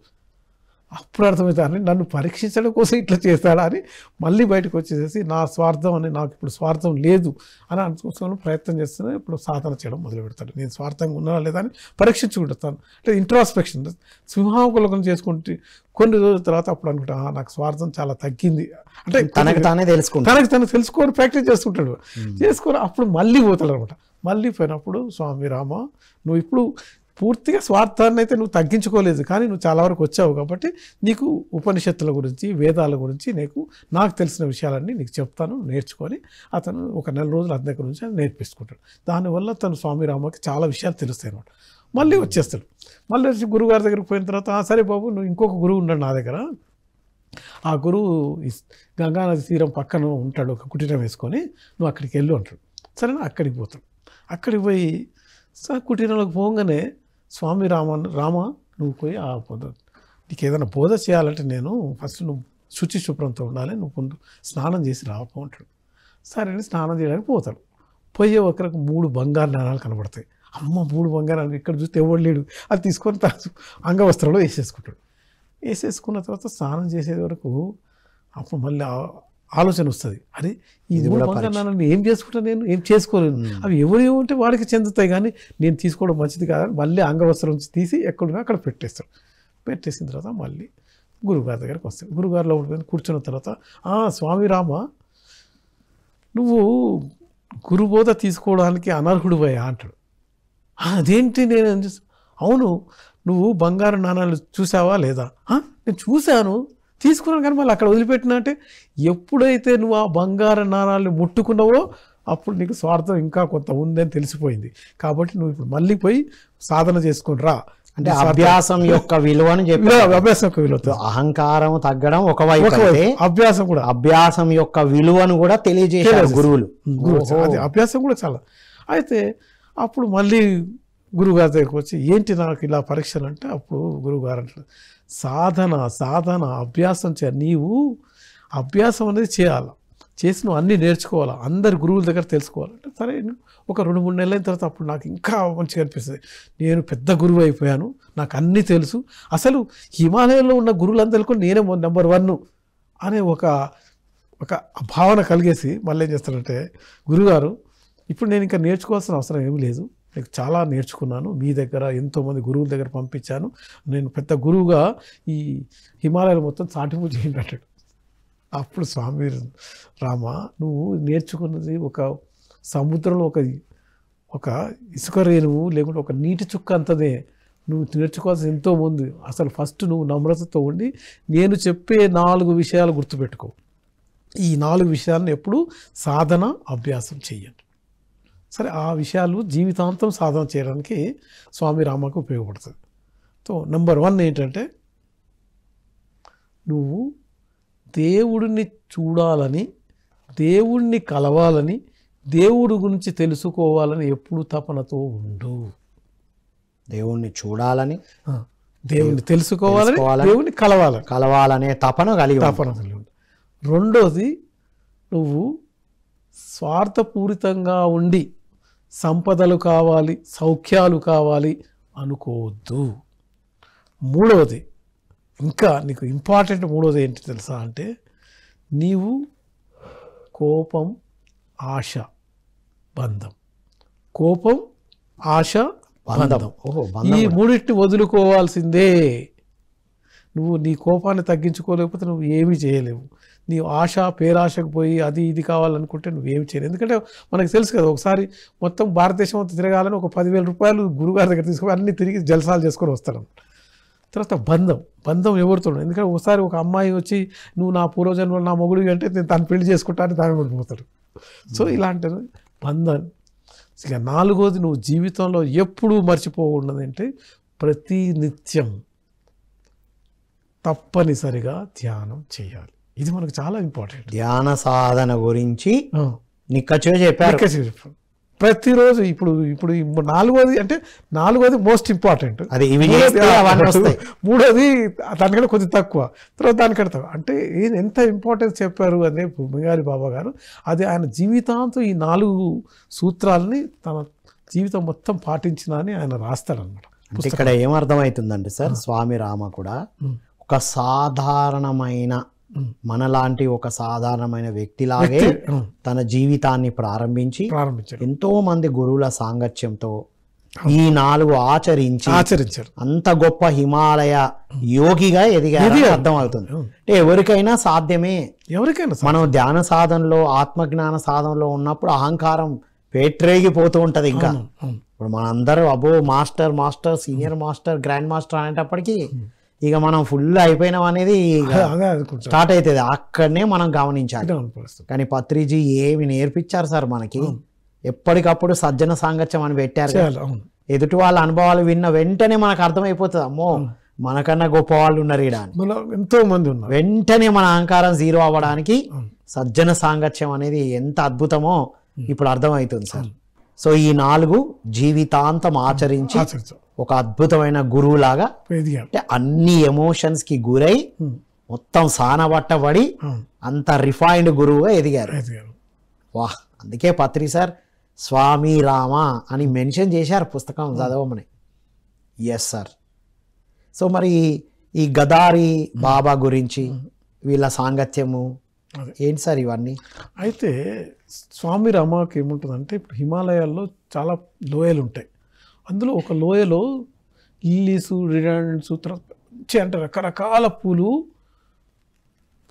అప్పుడు అర్థమవుతాను, నన్ను పరీక్షించడం కోసం ఇట్లా చేస్తాడా అని మళ్ళీ బయటకు వచ్చేసేసి నా స్వార్థం అని, నాకు ఇప్పుడు స్వార్థం లేదు అని అనుకోసం ప్రయత్నం చేస్తూనే ఇప్పుడు సాధన చేయడం మొదలు పెడతాడు. నేను స్వార్థంగా ఉన్నానా లేదా అని పరీక్షించుకుంటాను. అంటే ఇంట్రాస్పెక్షన్, సింహావలోకనం చేసుకుంటే కొన్ని రోజుల తర్వాత అప్పుడు అనుకుంటా, నాకు స్వార్థం చాలా తగ్గింది అంటే తనకు తను తెలుసుకొని ప్రాక్టీస్ చేసుకుంటాడు. చేసుకొని అప్పుడు మళ్ళీ పోతాడు అనమాట. మళ్ళీ పోయినప్పుడు, స్వామి రామ, నువ్వు ఇప్పుడు పూర్తిగా స్వార్థాన్ని అయితే నువ్వు తగ్గించుకోలేదు, కానీ నువ్వు చాలా వరకు వచ్చావు కాబట్టి నీకు ఉపనిషత్తుల గురించి, వేదాల గురించి నాకు తెలిసిన విషయాలన్నీ నీకు చెప్తాను, నేర్చుకొని అతను ఒక 4 రోజులు అతని దగ్గర నుంచి నేర్పించుకుంటాడు. దానివల్ల తను స్వామి రామకి చాలా విషయాలు తెలుస్తాయి అనమాట. మళ్ళీ వచ్చేస్తాడు. మళ్ళీ వచ్చి గురువుగారి దగ్గరికి పోయిన తర్వాత, సరే బాబు, నువ్వు ఇంకొక గురువు ఉన్నాడు నా దగ్గర, ఆ గురువు గంగానది తీరం పక్కన ఉంటాడు, ఒక కుటీరం వేసుకొని, నువ్వు అక్కడికి వెళ్ళు అంటాడు. సరేనా, అక్కడికి పోతాడు. అక్కడికి పోయి కుటీరంలోకి పోగానే, స్వామి రామ నువ్వు పోయి నీకు ఏదైనా బోధ చేయాలంటే నేను ఫస్ట్ నువ్వు శుభ్రంతో ఉండాలి, నువ్వు స్నానం చేసి రాపో అంటాడు. సరే అని స్నానం చేయడానికి పోతాడు. పోయే ఒకరికి 3 బంగారు నాణాలు కనబడతాయి. అమ్మ 3 బంగారు నాణాలు ఇక్కడ చూస్తే ఎవడు లేడు, అది తీసుకొని తన అంగవస్త్రంలో వేసేసుకుంటాడు. వేసేసుకున్న తర్వాత స్నానం చేసేది వరకు అప్పుడు మళ్ళీ ఆలోచన వస్తుంది, అరే ఈ 3 బంగారు నాణాలు ఏం చేసుకుంటా, నేను ఏం చేసుకోలేను, అవి ఎవరు ఉంటే వాడికి చెందుతాయి, కానీ నేను తీసుకోవడం మంచిది కాదని మళ్ళీ అంగవస్త్రం నుంచి తీసి ఎక్కడున్నా అక్కడ పెట్టేస్తాడు. పెట్టేసిన తర్వాత మళ్ళీ గురువుగారి దగ్గరికి వస్తాడు. గురువుగారిలో కూర్చున్న తర్వాత, స్వామి రామ, నువ్వు గురుబోధ తీసుకోవడానికి అనర్హుడివయ్యా అంటాడు. అదేంటి, నేను అవును, నువ్వు బంగారు నాణాలు చూసావా లేదా? నేను చూశాను, తీసుకున్నాను, కానీ మళ్ళీ అక్కడ వదిలిపెట్టినా అంటే, ఎప్పుడైతే నువ్వు ఆ బంగారు నాణాలను ముట్టుకున్నావో అప్పుడు నీకు స్వార్థం ఇంకా కొంత ఉందని తెలిసిపోయింది. కాబట్టి నువ్వు ఇప్పుడు మళ్ళీ పోయి సాధన చేసుకొని రా అంటే అభ్యాసం యొక్క విలువను చెప్పి, అభ్యాసం యొక్క విలువ, అహంకారం తగ్గడం ఒకవైపు, అభ్యాసం యొక్క విలువను కూడా తెలియజేశారు గురువులు. అది అభ్యాసం కూడా చాలా. అయితే అప్పుడు మళ్ళీ గురువుగారి దగ్గరికి వచ్చి, ఏంటి నాకు ఇలా పరీక్షలు అంటే, అప్పుడు గురువుగారు అంటారు, సాధన అభ్యాసం నీవు అభ్యాసం అనేది చేయాలి, చేసి నువ్వు అన్నీ నేర్చుకోవాలా, అందరి గురువుల దగ్గర తెలుసుకోవాలంటే సరే ఒక 2-3 నెలల తర్వాత అప్పుడు నాకు ఇంకా మంచిగా అనిపిస్తుంది, నేను పెద్ద గురువు అయిపోయాను, నాకు అన్నీ తెలుసు, అసలు హిమాలయంలో ఉన్న గురువులందరికీ నేనే నెంబర్ 1 అనే ఒక భావన కలిగేసి మళ్ళీ ఏం చేస్తారంటే, గురుగారు ఇప్పుడు నేను ఇంకా నేర్చుకోవాల్సిన అవసరం ఏమీ లేదు, నేను చాలా నేర్చుకున్నాను, మీ దగ్గర ఎంతోమంది గురువుల దగ్గర పంపించాను, నేను పెద్ద గురువుగా ఈ హిమాలయాలు మొత్తం చాటింపు చేయండి అంటాడు. అప్పుడు స్వామి రామ, నువ్వు నేర్చుకున్నది ఒక సముద్రంలో ఒక ఇసుక రేణువు లేకుంటే ఒక నీటి చుక్క అంతదే, నువ్వు నేర్చుకోవాల్సిన ఎంతో ముందు. అసలు ఫస్ట్ నువ్వు నమ్రతతో ఉండి నేను చెప్పే 4 విషయాలు గుర్తుపెట్టుకో, ఈ 4 విషయాలను ఎప్పుడు సాధన అభ్యాసం చెయ్యండి. సరే ఆ విషయాలు జీవితాంతం సాధన చేయడానికి స్వామి రామకు ఉపయోగపడుతుంది. సో నెంబర్ 1 ఏంటంటే, నువ్వు దేవుడిని చూడాలని, దేవుణ్ణి కలవాలని, దేవుడి గురించి తెలుసుకోవాలని ఎప్పుడు తపనతో ఉండు. దేవుణ్ణి చూడాలని, దేవుణ్ణి తెలుసుకోవాలని, దేవుణ్ణి కలవాలనే తపన కలిగి ఉండు. రెండోది, నువ్వు స్వార్థపూరితంగా ఉండి సంపదలు కావాలి, సౌఖ్యాలు కావాలి అనుకోవద్దు. మూడవది, ఇంకా నీకు ఇంపార్టెంట్ మూడోది ఏంటి తెలుసా అంటే, నీవు కోపం, ఆశ, బంధం, కోపం, ఆశ, బంధం, ఈ మూడింటిని వదులుకోవాల్సిందే. నువ్వు నీ కోపాన్ని తగ్గించుకోలేకపోతే నువ్వు ఏమీ చేయలేవు. నీ ఆశ పేరాశకు పోయి అది ఇది కావాలనుకుంటే నువ్వేమి చేయలేవు. ఎందుకంటే మనకు తెలుసు కదా, ఒకసారి మొత్తం భారతదేశం అంతా తిరగాలని ఒక 10,000 రూపాయలు గురుగారి దగ్గర తీసుకొని అన్ని తిరిగి జలసాలు చేసుకొని వస్తాడు. తర్వాత బంధం ఎవరితో, ఎందుకంటే ఒకసారి ఒక అమ్మాయి వచ్చి నువ్వు నా పూర్వజన్మలో నా మొగుడివి అంటే నేను తను పెళ్లి చేసుకుంటానని తాను పడిపోతాడు. సో ఇలాంటి బంధం. ఇక 4వది, నువ్వు జీవితంలో ఎప్పుడూ మర్చిపోకూడదు అంటే, ప్రతి నిత్యం తప్పనిసరిగా ధ్యానం చేయాలి. ఇది మనకు చాలా ఇంపార్టెంట్. ధ్యాన సాధన గురించి నిక్కచ్చే చెప్పారు. ప్రతిరోజు ఇప్పుడు 4వది అంటే 4వది మోస్ట్ ఇంపార్టెంట్, అది 3వది దానికంటే కొద్దిగా తక్కువ, తర్వాత దానికంటే తక్కువ. అంటే ఎంత ఇంపార్టెన్స్ చెప్పారు అనే బంగారి బాబా గారు, అది ఆయన జీవితాంతం ఈ 4 సూత్రాలని తన జీవితం మొత్తం పాటించిన అని ఆయన రాస్తాడనమాట. ఇక్కడ ఏమర్థమవుతుందంటే సార్, స్వామి రామ కూడా ఒక సాధారణమైన మనలాంటి ఒక సాధారణమైన వ్యక్తిలాగే తన జీవితాన్ని ప్రారంభించి ఎంతో మంది గురువుల సాంగత్యంతో ఈ 4 ఆచరించారు. అంత గొప్ప హిమాలయ యోగిగా ఎదిగారు అర్థం అవుతుంది. అంటే ఎవరికైనా సాధ్యమే, మనం ధ్యాన సాధనలో, ఆత్మజ్ఞాన సాధనలో ఉన్నప్పుడు అహంకారం పేట్రేగిపోతూ ఉంటది. ఇంకా ఇప్పుడు మనందరూ అబో master, senior master, grand master అనేటప్పటికీ ఇక మనం ఫుల్ అయిపోయినాం అనేది స్టార్ట్ అవుతుంది. అక్కడనే మనం గమనించాలి. కానీ పత్రిజీ ఏమి నేర్పించారు సార్ మనకి, ఎప్పటికప్పుడు సజ్జన సాంగత్యం అని పెట్టారు. ఎదుటి వాళ్ళ అనుభవాలు విన్న వెంటనే మనకు అర్థమైపోతుంది, అమ్మో మనకన్నా గొప్ప వాళ్ళు ఉన్నారు ఈడ, ఎంతో మంది ఉన్నారు. వెంటనే మన అహంకారం 0 అవ్వడానికి సజ్జన సాంగత్యం అనేది ఎంత అద్భుతమో ఇప్పుడు అర్థమవుతుంది సార్. సో ఈ 4 జీవితాంతం ఆచరించి ఒక అద్భుతమైన గురువులాగా, అంటే అన్ని ఎమోషన్స్ కి గురై మొత్తం సానబట్టబడి అంత రిఫైన్డ్ గురువుగా ఎదిగారు. వాహ్, అందుకే పత్రి సార్ స్వామి రామ అని మెన్షన్ చేశారు పుస్తకం చదవమని. Yes sir. సో మరి ఈ గదారి బాబా గురించి, వీళ్ళ సాంగత్యము ఏంటి సార్ ఇవన్నీ? అయితే స్వామి రామకి ఏముంటుందంటే, ఇప్పుడు హిమాలయాల్లో చాలా లోయలు ఉంటాయి. అందులో ఒక లోయలో లిల్లీసు, రిడాండ్స్, అంటే రకరకాల పూలు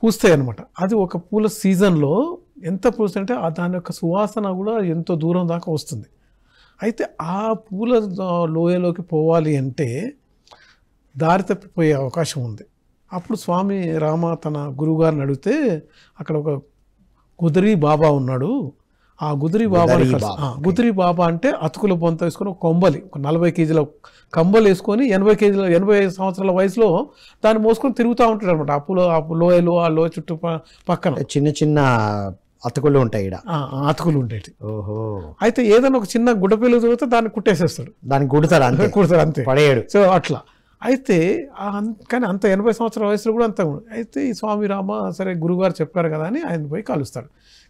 పూస్తాయి అన్నమాట. అది ఒక పూల సీజన్లో ఎంత పూస్తుంటే దాని యొక్క సువాసన కూడా ఎంతో దూరం దాకా వస్తుంది. అయితే ఆ పూల లోయలోకి పోవాలి అంటే దారి తప్పిపోయే అవకాశం ఉంది. అప్పుడు స్వామి రామ తన గురువుగారిని అడిగితే, అక్కడ ఒక గుదరీ బాబా ఉన్నాడు. ఆ గుదరీ బాబా అంటే అతుకుల బొంత వేసుకొని ఒక కొంబలి, ఒక 40 కేజీల కంబలు వేసుకొని 80 సంవత్సరాల వయసులో దాన్ని మోసుకొని తిరుగుతూ ఉంటాడు అనమాట. ఆ లోయలో, ఆ లోయ చుట్టూ పక్కన చిన్న చిన్న అతుకులు ఉంటాయి, అతుకులు ఉంటాయి. ఓహో. అయితే ఏదైనా ఒక చిన్న గుడ్డపిల్ల తిరిగితే దాన్ని కుట్టేసేస్తాడు, దాన్ని కుడతాడు అంతే అంతే పడేయడు. సో అట్లా అయితే కానీ అంత 80 సంవత్సరాల వయసులో కూడా అంత అయితే ఈ స్వామి రామ సరే గురుగారు చెప్పారు కదా అని ఆయన పోయి కలుస్తాడు.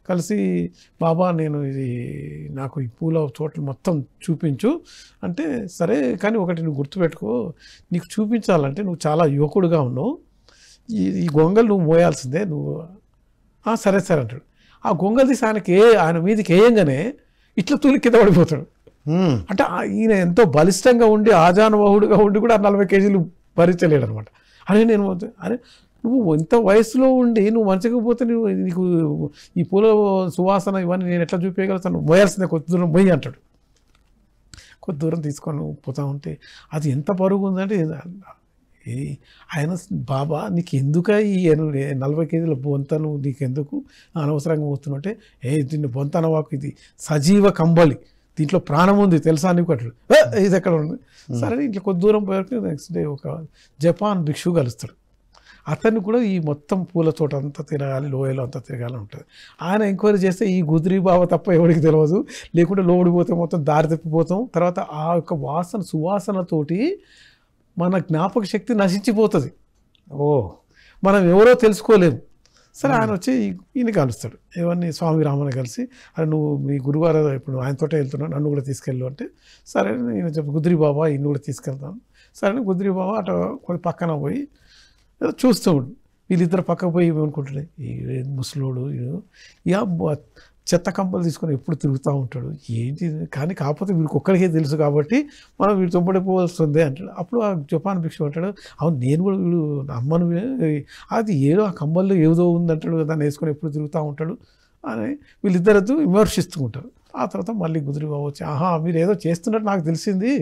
కలిసి బాబా నేను ఇది నాకు ఈ పూల తోటలు మొత్తం చూపించు అంటే, సరే కానీ ఒకటి నువ్వు గుర్తుపెట్టుకో, నీకు చూపించాలంటే నువ్వు చాలా యువకుడుగా ఉన్నావు, ఈ గొంగలు నువ్వు మోయాల్సిందే, నువ్వు సరే సరే అంటాడు. ఆ గొంగలు తీసి ఆయన మీదకి వేయంగానే ఇట్లా తూలి కింద పడిపోతాడు. అంటే ఈయన ఎంతో బలిష్టంగా ఉండి ఆజానుబాహుడుగా ఉండి కూడా 40 కేజీలు భరించలేడు అనమాట. అరే నువ్వు ఇంత వయసులో ఉండి నువ్వు మంచికపోతే నీకు ఈ పూల సువాసన ఇవన్నీ నేను ఎట్లా చూపించగలుగుతాను, మోయాల్సిందే, కొద్ది దూరం పోయి అంటాడు. కొద్ది దూరం తీసుకొని పోతా ఉంటే అది ఎంత బరువు ఉందంటే ఆయన బాబా నీకు ఎందుక ఈ 40 కేజీల బొంతను నీకెందుకు అనవసరంగా పోతున్నట్టే, దీన్ని బొంతనవాకు ఇది సజీవ కంబలి, దీంట్లో ప్రాణం ఉంది తెలుసా నీకు అట్లు, ఇది ఎక్కడ ఉంది. సరే ఇట్లా కొద్ది దూరం పోయాక నెక్స్ట్ డే ఒక జపాన్ భిక్షు కలుస్తాడు. అతన్ని కూడా ఈ మొత్తం పూల తోట అంతా తిరగాలి, లోయలో అంతా తిరగాలని ఉంటుంది. ఆయన ఎంక్వైరీ చేస్తే ఈ గుదిరి బావ తప్ప ఎవరికి తెలియదు, లేకుంటే లోడిపోతే మొత్తం దారి తప్పిపోతాం. తర్వాత ఆ యొక్క సువాసనతోటి మన జ్ఞాపక శక్తి నశించిపోతుంది, మనం ఎవరో తెలుసుకోలేము. సరే ఆయన వచ్చి ఈయన కలుస్తాడు, ఎవరిని స్వామి రామని కలిసి, అది నువ్వు మీ గురువారు ఇప్పుడు ఆయనతోటే వెళ్తున్నావు, నన్ను కూడా తీసుకెళ్ళు అంటే, సరే నేను చెప్పి గుదిరి బాబా ఈయన కూడా తీసుకెళ్తాను. సరే గుదిరి బాబా అటు కొంచెం పక్కన పోయి చూస్తూ ఉండు. వీళ్ళిద్దరు పక్కకు పోయి ఏమనుకుంటాడు, ఈ ముసలోడు చెత్త కంపలు తీసుకొని ఎప్పుడు తిరుగుతూ ఉంటాడు ఏంటి, కానీ కాకపోతే వీడికి ఒక్కడికే తెలుసు కాబట్టి మనం వీడు తొంపడిపోవలసిందే అంటాడు. అప్పుడు ఆ జపాన్ భిక్షు అంటాడు, అవును నేను కూడా వీడు అమ్మను అది ఏదో ఆ కంబల్లో ఏదో ఉందంటాడు, దాన్ని వేసుకొని ఎప్పుడు తిరుగుతూ ఉంటాడు అని వీళ్ళిద్దరూ విమర్శిస్తూ ఉంటారు. ఆ తర్వాత మళ్ళీ గుదిరి బాబు వచ్చి, మీరు ఏదో చేస్తున్నట్టు నాకు తెలిసింది,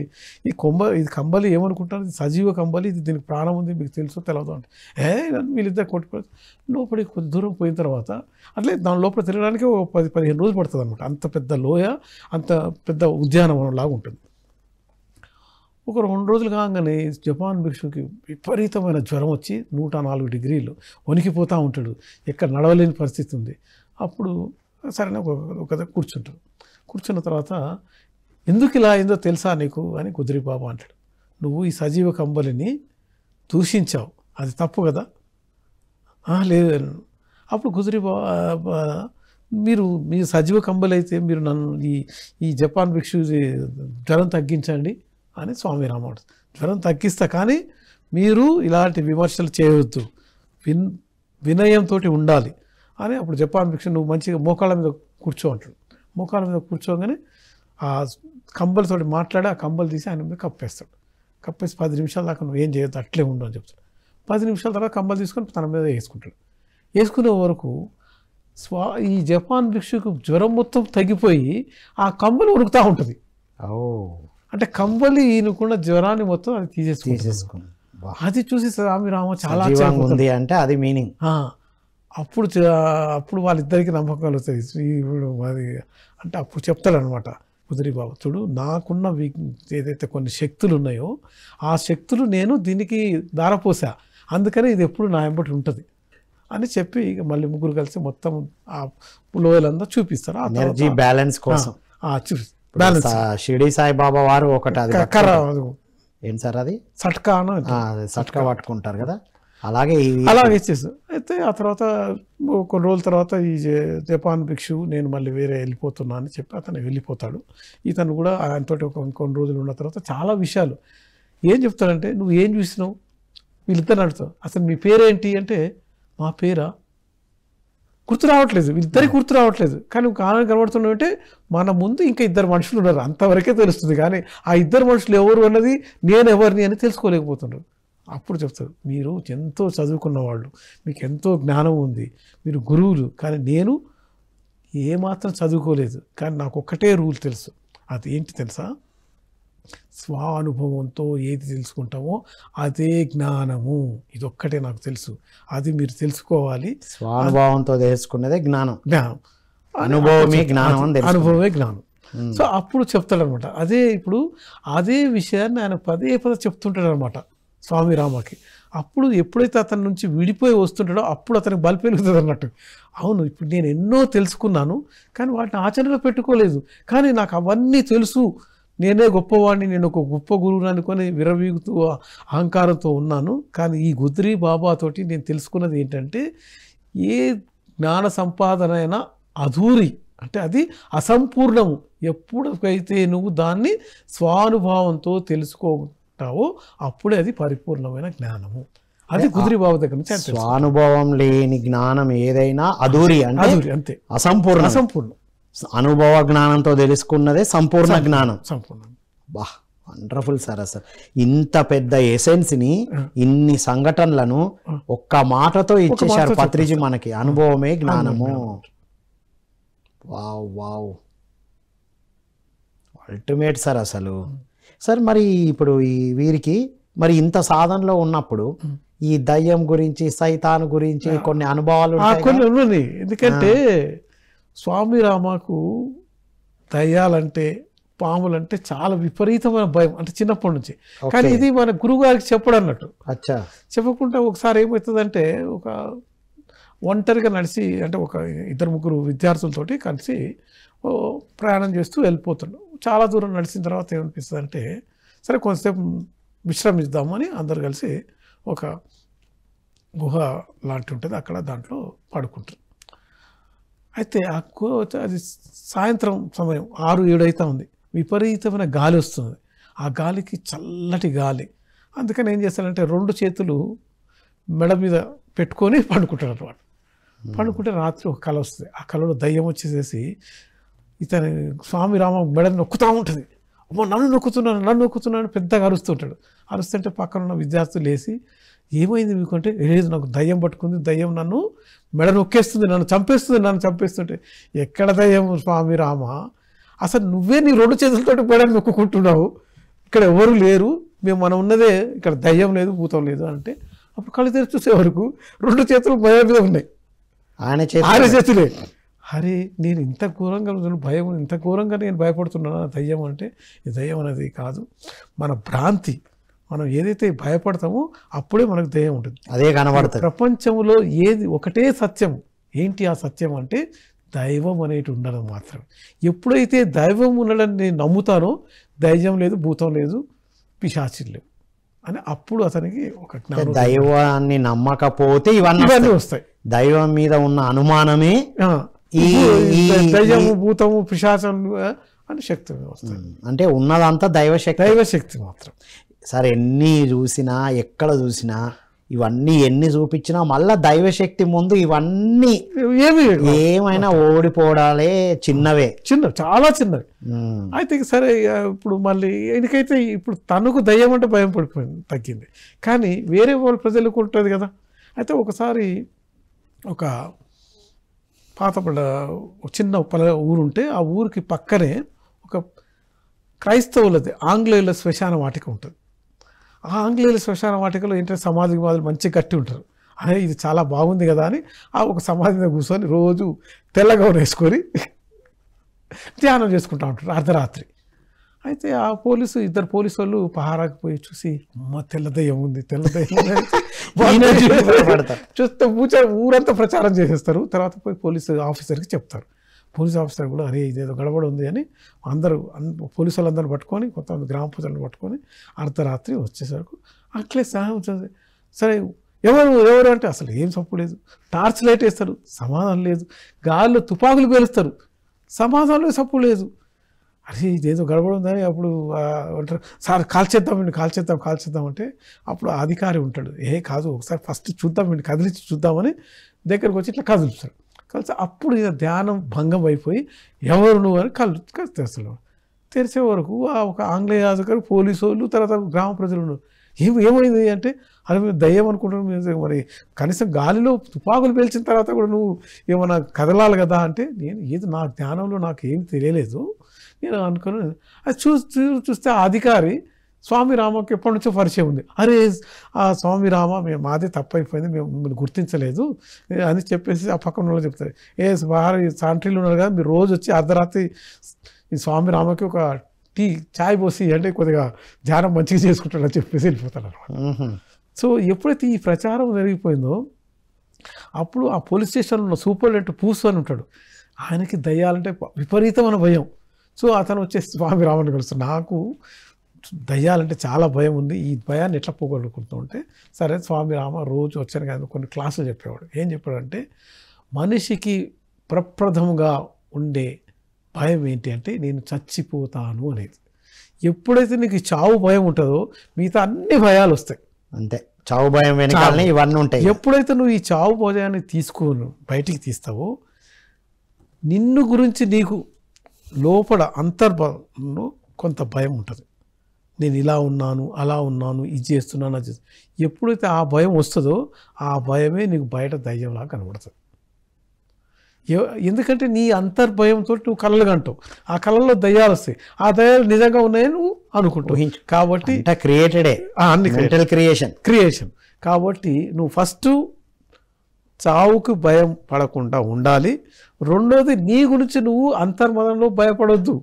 ఇది కంబలి ఏమనుకుంటారు, ఇది సజీవ కంబలి, ఇది దీనికి ప్రాణం ఉంది, మీకు తెలుసో తెలియదు అంటే, వీళ్ళిద్దరు కొట్టుకోవచ్చు. లోపలికి కొద్ది దూరం పోయిన తర్వాత అట్లే దాని లోపల తిరగడానికి 10-15 రోజులు పడుతుంది అనమాట. అంత పెద్ద లోయ, అంత పెద్ద ఉద్యానవనం లాగా ఉంటుంది. ఒక 2 రోజులు కాగానే జపాన్ భిక్షుకి విపరీతమైన జ్వరం వచ్చి 104 డిగ్రీలు వణికిపోతూ ఉంటాడు, ఎక్కడ నడవలేని పరిస్థితి ఉంది. అప్పుడు సరే ఒక కూర్చుంటాడు. కూర్చున్న తర్వాత ఎందుకు ఇలా అయిందో తెలుసా నీకు అని గుదిరి బాబా అంటాడు. నువ్వు ఈ సజీవ కంబలిని దూషించావు, అది తప్పు కదా. లేదు. అప్పుడు గుదిరి బాబా, మీ సజీవ కంబలి అయితే మీరు నన్ను ఈ జపాన్ భిక్షు జ్వరం తగ్గించండి అని స్వామి రామాడు. జ్వరం తగ్గిస్తా కానీ మీరు ఇలాంటి విమర్శలు చేయవద్దు, వినయంతో ఉండాలి అని. అప్పుడు జపాన్ భిక్షు నువ్వు మంచిగా మోకాళ్ళ మీద కూర్చో అంటాడు. మోకాళ్ళ మీద కూర్చోగానే ఆ కంబలతోటి మాట్లాడి ఆ కంబలు తీసి ఆయన మీద కప్పేస్తాడు. కప్పేసి 10 నిమిషాల దాకా నువ్వు ఏం చేయొద్దు, అట్లే ఉండు అని చెప్తాడు. 10 నిమిషాల తర్వాత కంబలు తీసుకొని తన మీద వేసుకుంటాడు. వేసుకునే వరకు ఈ జపాన్ భిక్షుకు జ్వరం మొత్తం తగ్గిపోయి ఆ కంబలి ఉరుకుతూ ఉంటుంది. అంటే కంబలి ఈయనకున్న జ్వరాన్ని మొత్తం అది తీసేసుకుంది. అది చూసి స్వామి రామ చాలా ఉంది అంటే అది మీనింగ్. అప్పుడు వాళ్ళిద్దరికి నమ్మకాలు వస్తాయి. అది అంటే అప్పుడు చెప్తాడు అనమాట గుదిరి బాబా, చూడు నాకున్న ఏదైతే కొన్ని శక్తులు ఉన్నాయో ఆ శక్తులు నేను దీనికి దారపోసా, అందుకని ఇది ఎప్పుడు నా వెంబడి ఉంటుంది అని చెప్పి ఇక మళ్ళీ ముగ్గురు కలిసి మొత్తం ఆ లోయలంతా చూపిస్తారు. ఎనర్జీ బ్యాలెన్స్ కోసం బ్యాలెన్స్. షిరిడి సాయిబాబా వారు ఒకటి ఏంటి సార్ అది సట్కా పట్టుకుంటారు కదా, అలాగే ఇచ్చేసి అయితే ఆ తర్వాత కొన్ని రోజుల తర్వాత ఈ జపాన్ భిక్షు నేను మళ్ళీ వేరే వెళ్ళిపోతున్నా అని చెప్పి అతను వెళ్ళిపోతాడు. ఇతను కూడా ఆయనతో కొన్ని రోజులు ఉన్న తర్వాత చాలా విషయాలు ఏం చెప్తాడంటే, నువ్వు ఏం చూసినావు వీళ్ళిద్దరు అడుగుతావు, అసలు మీ పేరేంటి అంటే, మా పేరా గుర్తు రావట్లేదు, వీళ్ళిద్దరికి గుర్తు రావట్లేదు, కానీ కారణం కనబడుతున్నావు అంటే మన ముందు ఇంకా 2 మనుషులు ఉన్నారు అంతవరకే తెలుస్తుంది, కానీ ఆ 2 మనుషులు ఎవరు అన్నది నేను ఎవరిని అని తెలుసుకోలేకపోతున్నారు. అప్పుడు చెప్తారు, మీరు ఎంతో చదువుకున్న వాళ్ళు, మీకు ఎంతో జ్ఞానం ఉంది, మీరు గురువులు, కానీ నేను ఏమాత్రం చదువుకోలేదు, కానీ నాకు ఒక్కటే రూల్ తెలుసు, అది ఏంటి తెలుసా, స్వానుభవంతో ఏది తెలుసుకుంటామో అదే జ్ఞానము, ఇదొక్కటే నాకు తెలుసు, అది మీరు తెలుసుకోవాలి. స్వానుభవంతో తెలుసుకున్నదే జ్ఞానం, అనుభవమే జ్ఞానం. సో అప్పుడు చెప్తాడనమాట. ఇప్పుడు అదే విషయాన్ని ఆయన పదే చెప్తుంటాడు అనమాట స్వామి రామకి. అప్పుడు ఎప్పుడైతే అతని నుంచి విడిపోయి వస్తుంటాడో అప్పుడు అతనికి బలి పెరుగుతుంది అన్నట్టు. అవును, ఇప్పుడు నేను ఎన్నో తెలుసుకున్నాను కానీ వాటిని ఆచరణలో పెట్టుకోలేదు, కానీ నాకు అవన్నీ తెలుసు, నేనే గొప్పవాడిని, నేను ఒక గొప్ప గురువుని అనుకొని విరవీగుతూ అహంకారంతో ఉన్నాను. కానీ ఈ గుద్రి బాబాతోటి నేను తెలుసుకున్నది ఏంటంటే ఏ జ్ఞాన సంపాదన అయినా అధూరి అంటే అది అసంపూర్ణము. ఎప్పుడైతే నువ్వు దాన్ని స్వానుభావంతో తెలుసుకుంటావో అప్పుడే అది పరిపూర్ణమైన జ్ఞానము. అది గుదిరి బాబు దగ్గర నుంచి స్వానుభవం లేని జ్ఞానం ఏదైనా అధూరి అంటే అధూరి, అంతే, అసంపూర్ణం. అసంపూర్ణం. అనుభవ జ్ఞానంతో తెలుసుకున్నదే సంపూర్ణ జ్ఞానం. సంపూర్ణం. బా, వండర్ఫుల్ సార్. అసలు ఇంత పెద్ద ఎసెన్స్ ని, ఇన్ని సంఘటనలను ఒక్క మాటతో ఇచ్చేశారు పత్రిజీ మనకి. అనుభవమే జ్ఞానము. Wow wow, ultimate sir. అసలు సార్ మరి ఇప్పుడు ఈ వీరికి మరి ఇంత సాధనలో ఉన్నప్పుడు ఈ దయ్యం గురించి, సైతాన్ గురించి కొన్ని అనుభవాలు కొన్ని ఉన్నాయి. ఎందుకంటే స్వామి రామకు దయ్యాలంటే, పాములంటే చాలా విపరీతమైన భయం, అంటే చిన్నప్పటి నుంచి. కానీ ఇది మన గురువు గారికి చెప్పడు అన్నట్టు. అచ్చా. చెప్పకుండా ఒకసారి ఏమవుతుందంటే ఒక ఒంటరిగా నడిచి, అంటే ఒక 2-3 విద్యార్థులతోటి కలిసి ప్రయాణం చేస్తూ వెళ్ళిపోతున్నాడు. చాలా దూరం నడిచిన తర్వాత ఏమనిపిస్తుంది అంటే సరే కొంతసేపు విశ్రమిద్దామని అందరు కలిసి ఒక గుహ లాంటి ఉంటుంది అక్కడ, దాంట్లో పడుకుంటారు. అయితే ఆ గుహ అది సాయంత్రం సమయం 6-7 అవుతా ఉంది. విపరీతమైన గాలి వస్తుంది. ఆ గాలికి చల్లటి గాలి. అందుకని ఏం చేస్తారంటే 2 చేతులు మెడ మీద పెట్టుకొని పండుకుంటారు అన్నమాట. పండుకుంటే రాత్రి ఒక కళ వస్తుంది. ఆ కళలో దయ్యం వచ్చేసేసి ఇతని స్వామి రామ మెడని నొక్కుతూ ఉంటుంది. అమ్మ నన్ను నొక్కుతున్నాను పెద్దగా అరుస్తుంటాడు. అరుస్తుంటే పక్కన ఉన్న విద్యార్థులు లేసి ఏమైంది మీకు అంటే, లేదు నాకు దయ్యం పట్టుకుంది, దయ్యం నన్ను మెడ నొక్కేస్తుంది, నన్ను చంపేస్తుంటే. ఎక్కడ దయ్యం స్వామి రామ, అసలు నువ్వే నీ 2 చేతులతోటి మెడని నొక్కుంటున్నావు, ఇక్కడ ఎవరు లేరు, మనం ఉన్నదే ఇక్కడ, దయ్యం లేదు భూతం లేదు అంటే అప్పుడు కళ్ళు తెరిచి చూసే వరకు 2 చేతులు భయం మీద ఉన్నాయి, ఆయన చేతులే. అరే నేను ఇంత ఘోరంగా భయం, ఇంత ఘోరంగా నేను భయపడుతున్నాను దయ్యం అంటే, ఈ దయ్యం అనేది కాదు, మన భ్రాంతి. మనం ఏదైతే భయపడతామో అప్పుడే మనకు దయ్యం ఉంటుంది, అదే కనబడుతుంది. ప్రపంచంలో ఏది ఒకటే సత్యం. ఏంటి ఆ సత్యం అంటే దైవం అనేటి ఉండడం మాత్రమే. ఎప్పుడైతే దైవం ఉండడం నేను నమ్ముతానో దైవం లేదు, భూతం లేదు, పిశాచిలు లేవు అని అప్పుడు అతనికి ఒక జ్ఞానం. దైవాన్ని నమ్మకపోతే ఇవన్నీ వస్తాయి. దైవం మీద ఉన్న అనుమానమే ఈ దైవము, భూతము, పిశాచం అని శక్తి వస్తాయి. అంటే ఉన్నదంతా దైవశక్తి మాత్రం. సరే ఎన్ని చూసినా, ఎక్కడ చూసినా, ఇవన్నీ ఎన్ని చూపించినా మళ్ళా దైవశక్తి ముందు ఇవన్నీ ఏమైనా ఓడిపోవడాలే, చిన్నవే, చాలా చిన్నవి. అయితే సరే ఇప్పుడు మళ్ళీ ఎందుకైతే ఇప్పుడు తనకు దయ్యం అంటే భయం పడిపోయింది, తగ్గింది. కానీ వేరే వాళ్ళ ప్రజలకు ఉంటుంది కదా. అయితే ఒకసారి ఒక పాతపడ చిన్న ఊరుంటే ఆ ఊరికి పక్కనే ఒక క్రైస్తవులది ఆంగ్లేయుల శ్మశాన వాటిక ఉంటుంది. ఆ ఆంగ్లేయుల శ్మశాన వాటికలో ఏంటంటే సమాధి మాదిరి మంచి గట్టి ఉంటారు. అదే ఇది చాలా బాగుంది కదా అని ఆ ఒక సమాధి మీద కూర్చొని రోజు తెల్లగా వేసుకొని ధ్యానం చేసుకుంటూ ఉంటారు అర్ధరాత్రి. అయితే ఆ 2 పోలీసు వాళ్ళు పహారాకు పోయి చూసి, అమ్మ తెల్లదయ్యం ఉంది చూస్తే ఊరంతా ప్రచారం చేసేస్తారు. తర్వాత పోయి పోలీసు ఆఫీసర్కి చెప్తారు. పోలీస్ ఆఫీసర్ కూడా అరే ఇదేదో గడబడ ఉంది అని పోలీసు వాళ్ళందరూ పట్టుకొని, కొంతమంది గ్రామ ప్రజలను పట్టుకొని అర్ధరాత్రి వచ్చేసరికి అట్లే సరే ఎవరు అంటే అసలు ఏం తప్పు లేదు. టార్చ్ లైట్ వేస్తారు, సమాధానం లేదు. గాల్లో తుపాకులు పేలుస్తారు, సమాధానం తప్పు లేదు. అరే ఇదేదో గడబడ ఉందని అప్పుడు అంటారు, సార్ కాల్చేద్దాం అంటే అప్పుడు అధికారి ఉంటాడు, కాదు ఒకసారి ఫస్ట్ చూద్దాం, కదిలించి చూద్దామని దగ్గరకు వచ్చి ఇట్లా కదులుతారు. కలిసి అప్పుడు ఇక ధ్యానం భంగం అయిపోయి ఎవరు నువ్వు అని కళ్ళు తెరుస్తారు. తెరిచే వరకు ఆ ఒక ఆంగ్లేయ అధికారి, పోలీసు వాళ్ళు, తర్వాత గ్రామ ప్రజలు ఉన్నారు. ఏమైంది అంటే, అది మీరు దయ్యం అనుకుంటున్నావు, మరి కనీసం గాలిలో తుపాకులు పేల్చిన తర్వాత కూడా నువ్వు ఏమన్నా కదలాలి కదా అంటే, నేను ఏది నా ధ్యానంలో నాకు ఏం తెలియలేదు, నేను అనుకుని అది చూస్తే ఆ అధికారి స్వామి రామకి ఎప్పటి నుంచో పరిచయం ఉంది. అరే ఆ స్వామి రామ మాదే తప్పైపోయింది, మేము మిమ్మల్ని గుర్తించలేదు అని చెప్పేసి ఆ పక్కన వాళ్ళు చెప్తారు, సాంట్రీలు ఉన్నారు కదా, మీరు రోజు వచ్చి అర్ధరాత్రి ఈ స్వామి రామకి ఒక చాయ్ పోసి అంటే కొద్దిగా ధ్యానం మంచిగా చేసుకుంటాడని చెప్పేసి వెళ్ళిపోతాడు అనమాట. సో ఎప్పుడైతే ఈ ప్రచారం జరిగిపోయిందో అప్పుడు ఆ పోలీస్ స్టేషన్లో ఉన్న సూపరింటెండెంట్ పూసు అని ఉంటాడు. ఆయనకి దయ్యాలంటే విపరీతమైన భయం. సో అతను వచ్చేసి స్వామి రామని కలుస్తాడు. నాకు దయ్యాలంటే చాలా భయం ఉంది, ఈ భయాన్ని ఎట్లా పోగొట్టుకుంటూ ఉంటే సరే స్వామి రామ రోజు వచ్చాను కదా కొన్ని క్లాసులు చెప్పేవాడు. ఏం చెప్పాడంటే మనిషికి ప్రప్రథముగా ఉండే భయం ఏంటి అంటే నేను చచ్చిపోతాను అనేది. ఎప్పుడైతే నీకు చావు భయం ఉంటుందో మిగతా అన్ని భయాలు వస్తాయి. అంతే, చావు భయం వెనకాలనే ఇవన్నీ ఉంటాయి. ఎప్పుడైతే నువ్వు ఈ చావు భయాన్ని తీసుకొని బయటికి తీస్తావో నిన్ను గురించి నీకు లోపల అంతర్భంలో కొంత భయం ఉంటుంది. నేను ఇలా ఉన్నాను, అలా ఉన్నాను, ఇది చేస్తున్నాను, అది చేస్తున్నాను. ఎప్పుడైతే ఆ భయం వస్తుందో ఆ భయమే నీకు బయట దయ్యంలా కనబడుతుంది. ఎందుకంటే నీ అంతర్భయంతో నువ్వు కళలు కంటావు, ఆ కళల్లో దయ్యాలు వస్తాయి, ఆ దయ్యాలు నిజంగా ఉన్నాయని నువ్వు అనుకుంటావు. కాబట్టి క్రియేటెడే అన్ని క్రియేషన్. కాబట్టి నువ్వు ఫస్ట్ చావుకు భయం పడకుండా ఉండాలి. రెండోది నీ గురించి నువ్వు అంతర్మదంలో భయపడొద్దు.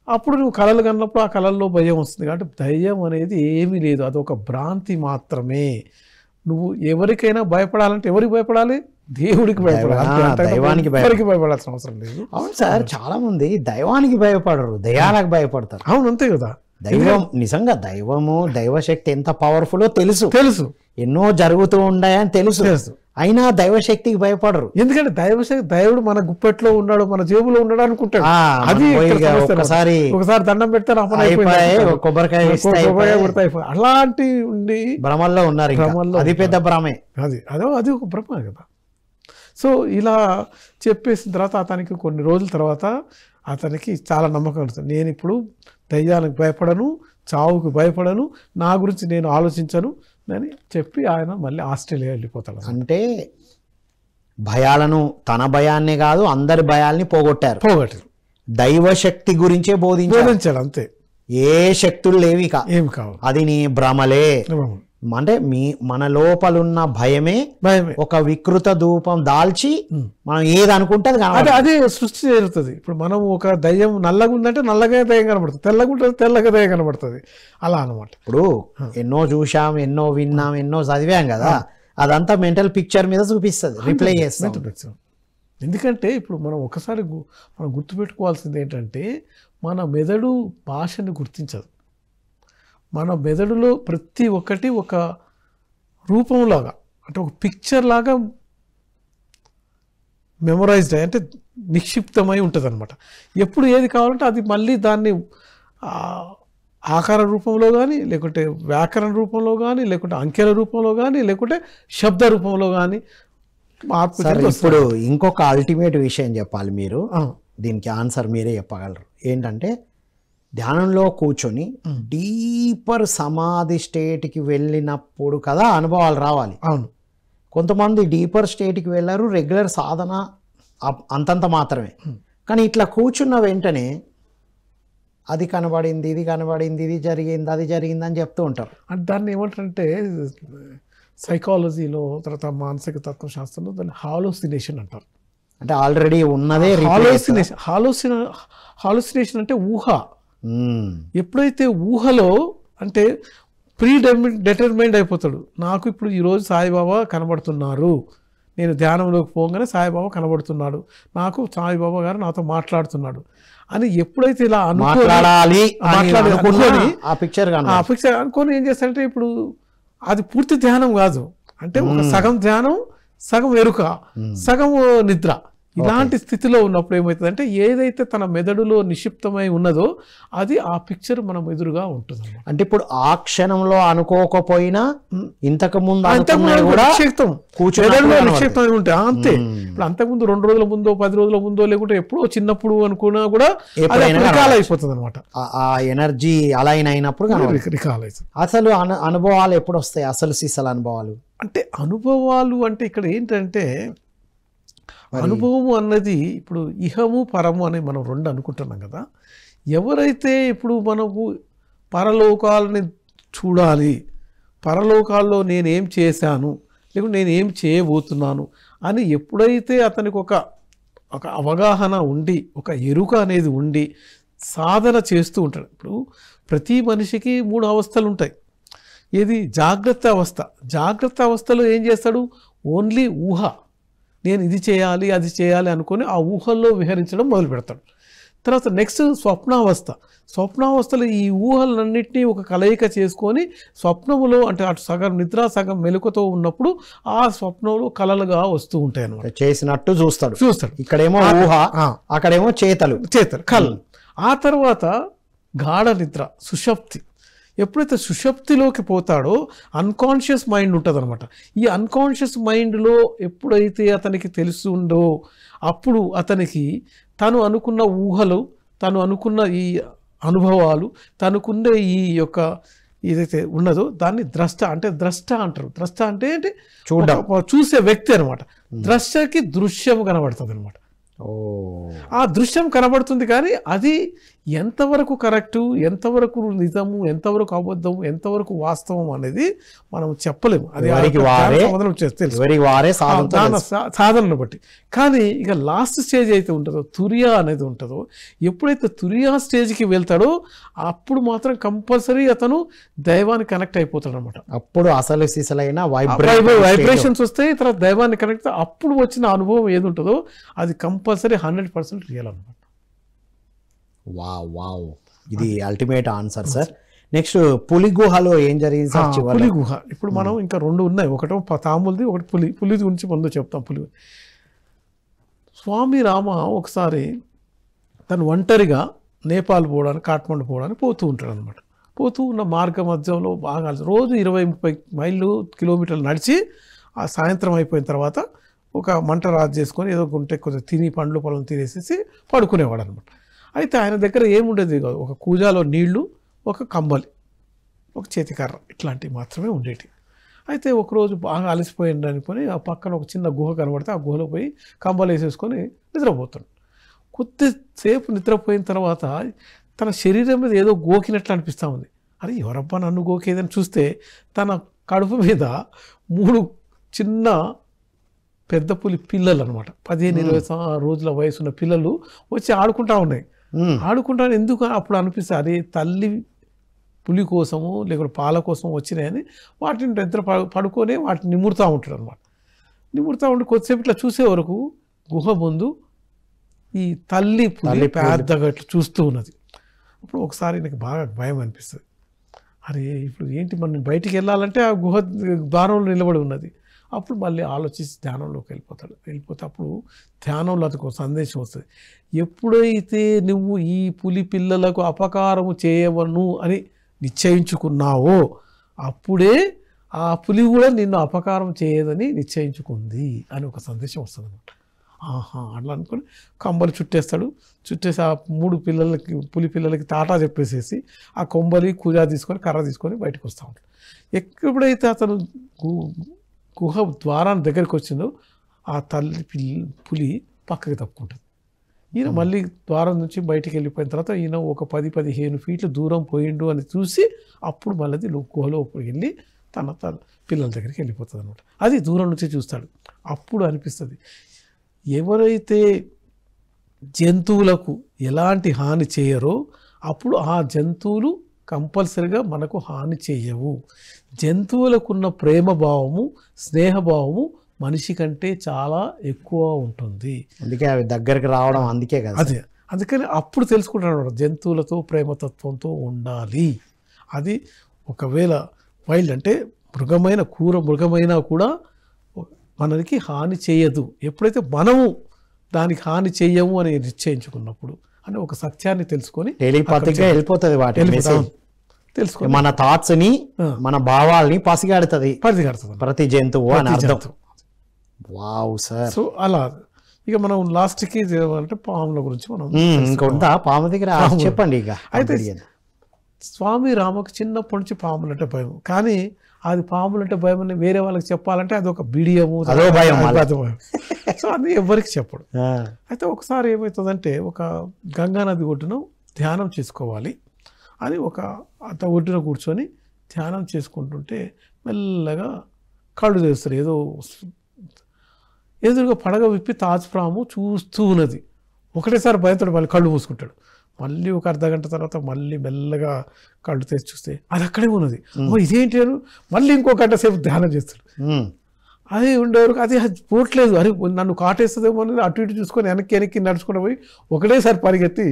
అప్పుడు నువ్వు కళలు కన్నప్పుడు ఆ కళల్లో భయం వస్తుంది. కాబట్టి దయ్యం అనేది ఏమీ లేదు, అదొక భ్రాంతి మాత్రమే. నువ్వు ఎవరికైనా భయపడాలంటే ఎవరికి భయపడాలి? దేవుడికి భయపడాలి, దైవానికి భయపడాల్సిన అవసరం లేదు. అవును సార్, చాలా మంది దైవానికి భయపడరు, దయ్యాలకు భయపడతారు. అవును, అంతే కదా. దైవం నిజంగా దైవము దైవశక్తి ఎంత పవర్ఫుల్లో తెలుసు, ఎన్నో జరుగుతూ ఉన్నాయని తెలుసు, అయినా దైవశక్తికి భయపడరు. ఎందుకంటే దేవుడు మన గుప్పెట్లో ఉన్నాడు, మన జేబులో ఉన్నాడు అనుకుంటాడు. అది ఒకసారి దండం పెడతారు, కొబ్బరికాయ అలాంటి ఉండి భ్రమల్లో ఉన్నారు. అది పెద్ద భ్రమే, అది ఒక భ్రమ కదా. సో ఇలా చెప్పేసిన తర్వాత అతనికి కొన్ని రోజుల తర్వాత అతనికి చాలా నమ్మకం ఉంటుంది. నేను ఇప్పుడు దయ్యానికి భయపడను, చావుకు భయపడను, నా గురించి నేను ఆలోచించను అని చెప్పి ఆయన మళ్ళీ ఆస్ట్రేలియా వెళ్ళిపోతాడు. అంటే భయాలను, తన భయాన్నే కాదు అందరి భయాల్ని పోగొట్టారు. దైవశక్తి గురించే బోధించాడు అంతే. ఏ శక్తులు లేవి ఏమి కావు, అది నీ భ్రమలే. అంటే మన లోపలున్న భయమే ఒక వికృత ధూపం దాల్చి మనం ఏది అనుకుంటే అదే సృష్టి జరుగుతుంది. ఇప్పుడు మనం ఒక దయ్యం నల్లగా ఉందంటే నల్లగా దయ్యం కనబడుతుంది, తెల్లగా ఉంటుంది తెల్లగా దయ్యం కనబడుతుంది, అలా అనమాట. ఇప్పుడు ఎన్నో చూసాం, ఎన్నో విన్నాం, ఎన్నో చదివాం కదా, అదంతా మెంటల్ పిక్చర్ మీద చూపిస్తుంది, రిప్లై చేస్తాం. ఎందుకంటే ఇప్పుడు మనం ఒకసారి మనం గుర్తుపెట్టుకోవాల్సింది ఏంటంటే మన మెదడు భాషని గుర్తించదు. మన మెదడులో ప్రతి ఒక్కటి ఒక రూపంలాగా, అంటే ఒక పిక్చర్ లాగా మెమొరైజ్డ్ అంటే నిక్షిప్తమై ఉంటుంది అనమాట. ఎప్పుడు ఏది కావాలంటే అది మళ్ళీ దాన్ని ఆకార రూపంలో కానీ, లేకుంటే వ్యాకరణ రూపంలో కానీ, లేకుంటే అంకెల రూపంలో కానీ, లేకుంటే శబ్ద రూపంలో కానీ మార్పు. ఇప్పుడు ఇంకొక అల్టిమేట్ విషయం చెప్పాలి, మీరు దీనికి ఆన్సర్ మీరే చెప్పగలరు. ఏంటంటే ధ్యానంలో కూర్చొని డీపర్ సమాధి స్టేట్కి వెళ్ళినప్పుడు కదా అనుభవాలు రావాలి. అవును, కొంతమంది డీపర్ స్టేట్కి వెళ్ళారు, రెగ్యులర్ సాధన అంతంత మాత్రమే. కానీ ఇట్లా కూర్చున్న వెంటనే అది కనబడింది, ఇది కనబడింది, ఇది జరిగింది, అది జరిగింది అని చెప్తూ ఉంటారు. అంటే దాన్ని ఏమంటారంటే సైకాలజీలో, తర్వాత మానసిక తత్వశాస్త్రంలో దాన్ని హాలోసినేషన్ అంటారు. అంటే ఆల్రెడీ ఉన్నదే హాలోసినేషన్ అంటే ఊహ. ఎప్పుడైతే ఊహలో అంటే డిటర్మైండ్ అయిపోతాడు, నాకు ఇప్పుడు ఈరోజు సాయిబాబా కనబడుతున్నారు, నేను ధ్యానంలోకి పోగానే సాయిబాబా కనబడుతున్నాడు, నాకు సాయిబాబా గారు నాతో మాట్లాడుతున్నాడు అని ఎప్పుడైతే ఇలా మాట్లాడాలి ఆ పిక్చర్ అనుకొని ఏం చేస్తాడంటే ఇప్పుడు అది పూర్తి ధ్యానం కాదు, అంటే ఒక సగం ధ్యానం, సగం ఎరుక, సగం నిద్ర. ఇలాంటి స్థితిలో ఉన్నప్పుడు ఏమవుతుందంటే ఏదైతే తన మెదడులో నిక్షిప్తమై ఉన్నదో అది ఆ పిక్చర్ మనం ఎదురుగా ఉంటుంది. అంటే ఇప్పుడు ఆ క్షణంలో అనుకోకపోయినా ఇంతకు ముందు నిక్షిప్తమై ఉంటాయి అంతే. ఇప్పుడు అంతకుముందు 2 రోజుల ముందో 10 రోజుల ముందో లేకుంటే ఎప్పుడో చిన్నప్పుడు అనుకున్నా కూడా రికాల్ అయిపోతుంది అనమాట. ఆ ఎనర్జీ అలైన్ అయినప్పుడు రికాల్ అవుతుంది. అసలు అనుభవాలు ఎప్పుడు వస్తాయి, అసలు సిసలు అనుభవాలు? అంటే అనుభవాలు అంటే ఇక్కడ ఏంటంటే అనుభవము అన్నది ఇప్పుడు ఇహము పరము అని మనం 2 అనుకుంటున్నాం కదా. ఎవరైతే ఇప్పుడు మనకు పరలోకాలని చూడాలి, పరలోకాల్లో నేనేం చేశాను లేకుంటే నేనేం చేయబోతున్నాను అని ఎప్పుడైతే అతనికి ఒక అవగాహన ఉండి, ఒక ఎరుక అనేది ఉండి సాధన చేస్తూ ఉంటాడు. ఇప్పుడు ప్రతి మనిషికి 3 అవస్థలు ఉంటాయి. ఏది? జాగ్రత్త అవస్థ. జాగ్రత్త అవస్థలో ఏం చేస్తాడు? ఓన్లీ ఊహ, నేను ఇది చేయాలి అది చేయాలి అనుకొని ఆ ఊహల్లో విహరించడం మొదలు పెడతాడు. తర్వాత నెక్స్ట్ స్వప్నావస్థలో ఈ ఊహలన్నింటినీ ఒక కలయిక చేసుకొని స్వప్నములో అంటే అటు సగం నిద్ర సగం మెలకుతో ఉన్నప్పుడు ఆ స్వప్నంలో కలలుగా వస్తూ ఉంటాయి అన్నమాట. చేసినట్టు చూస్తాడు. ఇక్కడేమో ఆ, ఊహ, ఆ. అక్కడేమో చేతలు కళలు. ఆ తర్వాత గాఢ నిద్ర, సుషప్తి. ఎప్పుడైతే సుషప్తిలోకి పోతాడో అన్కాన్షియస్ మైండ్ ఉంటుంది అనమాట. ఈ అన్కాన్షియస్ మైండ్లో ఎప్పుడైతే అతనికి తెలుస్తుందో అప్పుడు అతనికి తను అనుకున్న ఊహలు, తను అనుకున్న ఈ అనుభవాలు, తనకుండే ఈ యొక్క ఏదైతే ఉన్నదో దాన్ని ద్రష్ట అంటారు. ద్రష్ట అంటే ఏంటి? చూడడం, చూసే వ్యక్తి అనమాట. ద్రష్టకి దృశ్యం కనబడుతుంది అనమాట. ఆ దృశ్యం కనబడుతుంది, కానీ అది ఎంతవరకు కరెక్టు, ఎంతవరకు నిజము, ఎంతవరకు అబద్ధము, ఎంతవరకు వాస్తవం అనేది మనం చెప్పలేము. అది సాధనను బట్టి. కానీ ఇక లాస్ట్ స్టేజ్ అయితే ఉంటుందో తురియా అనేది ఉంటుందో, ఎప్పుడైతే తురియా స్టేజ్కి వెళ్తాడో అప్పుడు మాత్రం కంపల్సరీ అతను దైవానికి కనెక్ట్ అయిపోతాడు అనమాట. అప్పుడు అసలు సిసలైన వైబ్రేషన్స్ వస్తాయి. తర్వాత దైవాన్ని కనెక్ట్, అప్పుడు వచ్చిన అనుభవం ఏది ఉంటుందో అది కంపల్సరీ 100% రియల్ అనమాట. వావ్, ఇది అల్టిమేట్ ఆన్సర్ సార్. నెక్స్ట్ పులి గుహలో ఏం జరిగింది సార్? పులి గుహ. ఇప్పుడు మనం ఇంకా 2 ఉన్నాయి. ఒకటో తాములది, ఒకటి పులి గురించి ముందు చెప్తాం. స్వామి రామ ఒకసారి తను ఒంటరిగా నేపాల్ పోవడానికి, కాఠ్మండు పోవడానికి పోతూ ఉంటాడు అనమాట. పోతూ ఉన్న మార్గ మధ్యంలో బాగా రోజు 20-30 కిలోమీటర్లు నడిచి ఆ సాయంత్రం అయిపోయిన తర్వాత ఒక మంట రాజు చేసుకొని ఏదో ఉంటే కొంచెం తిని పండ్లు పొలం తినేసేసి పడుకునేవాడు అనమాట. అయితే ఆయన దగ్గర ఏముండేది కాదు, ఒక కూజాలో నీళ్లు, ఒక కంబలి, ఒక చేతికర్ర, ఇట్లాంటివి మాత్రమే ఉండేవి. అయితే ఒకరోజు బాగా అలసిపోయింది అనుకొని ఆ పక్కన ఒక చిన్న గుహ కనబడితే ఆ గుహలో పోయి కంబలు వేసేసుకొని నిద్రపోతాడు. కొద్దిసేపు నిద్రపోయిన తర్వాత తన శరీరం మీద ఏదో గోకినట్లు అనిపిస్తూ ఉంది. అరే ఎవరబ్బా నన్ను గోకేదని చూస్తే తన కడుపు మీద 3 చిన్న పెద్ద పులి పిల్లలు అనమాట, 15-20 రోజుల వయసున్న పిల్లలు వచ్చి ఆడుకుంటా ఉన్నాయి. ఆడుకుంటా ఎందుకు అప్పుడు అనిపిస్తుంది, అదే తల్లి పులి కోసము లేకపోతే పాల కోసం వచ్చినాయని వాటిని నిద్ర పడుకొని వాటిని నిమురుతూ ఉంటాడు అనమాట. నిమురుతూ ఉండి కొద్దిసేపు ఇట్లా చూసే వరకు గుహ ముందు ఈ తల్లి పులి పెద్దగా ఇట్లా చూస్తూ ఉన్నది. అప్పుడు ఒకసారి నాకు బాగా భయం అనిపిస్తుంది. అరే ఇప్పుడు ఏంటి, మనం బయటికి వెళ్ళాలంటే ఆ గుహ ద్వారంలో నిలబడి ఉన్నది. అప్పుడు మళ్ళీ ఆలోచించి ధ్యానంలోకి వెళ్ళిపోతే అప్పుడు ధ్యానంలో అతనికి ఒక సందేశం వస్తుంది. ఎప్పుడైతే నువ్వు ఈ పులి పిల్లలకు అపకారము చేయవను అని నిశ్చయించుకున్నావో అప్పుడే ఆ పులి కూడా నిన్ను అపకారం చేయదని నిశ్చయించుకుంది అని ఒక సందేశం వస్తుంది అనమాట. అట్లా అనుకుని కంబలి చుట్టేసి ఆ 3 పులి పిల్లలకి టాటా చెప్పేసేసి ఆ కొంబలి కూజా తీసుకొని కర్ర తీసుకొని బయటకు వస్తూ ఉంటాడు. ఎప్పుడైతే అతను గుహ ద్వారాన్ని దగ్గరికి వచ్చిందో ఆ తల్లి పులి పక్కకి తప్పుకుంటుంది. ఈయన మళ్ళీ ద్వారం నుంచి బయటికి వెళ్ళిపోయిన తర్వాత ఈయన ఒక 10-15 ఫీట్లు దూరం పోయిండు అని చూసి అప్పుడు మళ్ళీ గుహలో వెళ్ళి తన పిల్లల దగ్గరికి వెళ్ళిపోతుంది అనమాట. అది దూరం నుంచి చూస్తాడు. అప్పుడు అనిపిస్తుంది, ఎవరైతే జంతువులకు ఎలాంటి హాని చేయరో అప్పుడు ఆ జంతువులు కంపల్సరిగా మనకు హాని చేయవు. జంతువులకున్న ప్రేమ భావము, స్నేహభావము మనిషి కంటే చాలా ఎక్కువ ఉంటుంది. అందుకే అవి దగ్గరికి రావడం అందుకే కదా. అందుకని అప్పుడు తెలుసుకుంటున్నాడు జంతువులతో ప్రేమతత్వంతో ఉండాలి. అది ఒకవేళ వైల్డ్ అంటే మృగమైనా కూడా మనకి హాని చేయదు. ఎప్పుడైతే మనము దానికి హాని చెయ్యము అని నిశ్చయించుకున్నప్పుడు అని ఒక సత్యాన్ని తెలుసుకొని టెలిపాతిగా వెళ్ళిపోతుంది వాటి తెలుసుకో, మన థాట్స్ ని మన భావాల్ని పసిగడుతుంది ప్రతి జంతువు అని అర్థం. Wow sir. సో అలా ఇక మనం లాస్ట్కి అంటే పాముల గురించి మనం ఇంకొంత పాము దగ్గర చెప్పండి. ఇక అయితే స్వామి రామకు చిన్నప్పటి నుంచి పాములంటే భయం, కానీ అది పాములంటే భయం అని వేరే వాళ్ళకి చెప్పాలంటే అది ఒక బిడియము, భయం. సో అది ఎవరికి చెప్పడు. అయితే ఒకసారి ఏమవుతుందంటే ఒక గంగా నది ఒడ్డున ధ్యానం చేసుకోవాలి అని ఒక ఒడ్డున కూర్చొని ధ్యానం చేసుకుంటుంటే మెల్లగా కళ్ళు తెరుస్తారు. ఏదో ఎదురుగా పడగ విప్పి తాజ్పాము చూస్తూ ఉన్నది. ఒకటేసారి భయంతో మళ్ళీ కళ్ళు మూసుకుంటాడు. మళ్ళీ ఒక అర్ధగంట తర్వాత మళ్ళీ మెల్లగా కళ్ళు తెరిచి చూస్తే అది అక్కడే ఉన్నది. ఇదేంటి అని మళ్ళీ ఇంకో గంట సేపు ధ్యానం చేస్తాడు. అది ఉండేవరకు అది పోవట్లేదు. అరే నన్ను కాటేస్తుందేమో అని అటు ఇటు చూసుకొని వెనక్కి నడుచుకుంటూ పోయి ఒకటేసారి పరిగెత్తి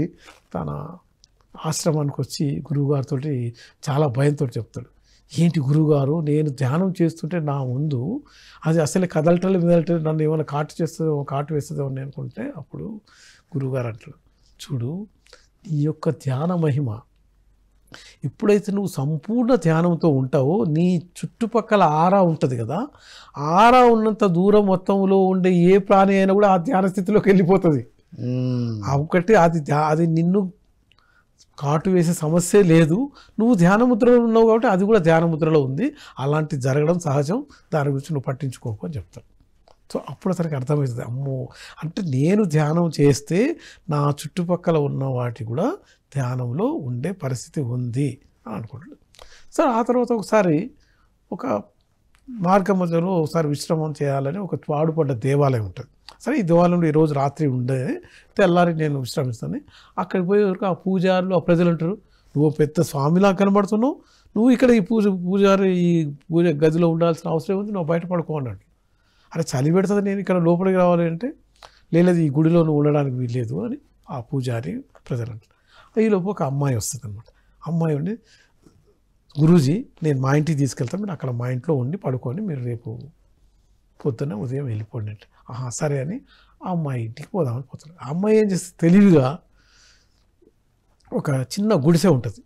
తన ఆశ్రమానికి వచ్చి గురువుగారితో చాలా భయంతో చెప్తాడు, ఏంటి గురువుగారు, నేను ధ్యానం చేస్తుంటే నా ముందు అది అసలే కదలటలు మెదలటలు, నన్ను ఏమైనా కాటు వేస్తుందేమో అని అనుకుంటే అప్పుడు గురువుగారు అంటాడు, చూడు నీ యొక్క ధ్యాన మహిమ ఎప్పుడైతే నువ్వు సంపూర్ణ ధ్యానంతో ఉంటావో నీ చుట్టుపక్కల ఆరా ఉంటుంది కదా, ఆరా ఉన్నంత దూరం మొత్తంలో ఉండే ఏ ప్రాణి అయినా కూడా ఆ ధ్యాన స్థితిలోకి వెళ్ళిపోతుంది. ఒకటి అది నిన్ను కాటు వేసే సమస్య లేదు, నువ్వు ధ్యాన ముద్రలో ఉన్నావు కాబట్టి అది కూడా ధ్యాన ముద్రలో ఉంది, అలాంటి జరగడం సహజం, దాని గురించి నువ్వు పట్టించుకోకు అని చెప్తాను. సో అప్పుడు అతనికి అర్థమవుతుంది, అమ్మో అంటే నేను ధ్యానం చేస్తే నా చుట్టుపక్కల ఉన్న వాటి కూడా ధ్యానంలో ఉండే పరిస్థితి ఉంది అని అనుకుంటాడు. సరే ఆ తర్వాత ఒకసారి ఒక మార్గ మధ్యలో ఒకసారి విశ్రమం చేయాలని ఒక పాడుపడ్డ దేవాలయం ఉంటుంది. సరే ఈ దేవాలయంలో ఈరోజు రాత్రి ఉండే తెల్లారి నేను విశ్రమిస్తాను. అక్కడికి పోయేవరకు ఆ పూజారులు ఆ ప్రజలు అంటారు, నువ్వు పెద్ద స్వామిలా కనబడుతున్నావు, నువ్వు ఇక్కడ ఈ పూజారి ఈ పూజ గదిలో ఉండాల్సిన అవసరం ఉంది, నువ్వు బయట పడుకో అన్నాడు. అరే చలి పెడుతుంది, నేను ఇక్కడ లోపలికి రావాలి అంటే లేదు ఈ గుడిలో నువ్వు ఉండడానికి వీల్లేదు అని ఆ పూజారి ప్రజలు అంటారు. ఈలోపు ఒక అమ్మాయి వస్తుంది అనమాట. అమ్మాయి ఉండి, గురూజీ నేను మా ఇంటికి తీసుకెళ్తాను, మీరు అక్కడ మా ఇంట్లో ఉండి పడుకొని మీరు రేపు పొద్దున్న ఉదయం వెళ్ళిపోండి అంటే, ఆహా సరే అని ఆ అమ్మాయి ఇంటికి పోదామని పోతాడు. ఆ అమ్మాయి ఏం చేస్తే తెలివిగా ఒక చిన్న గుడిసె ఉంటుంది,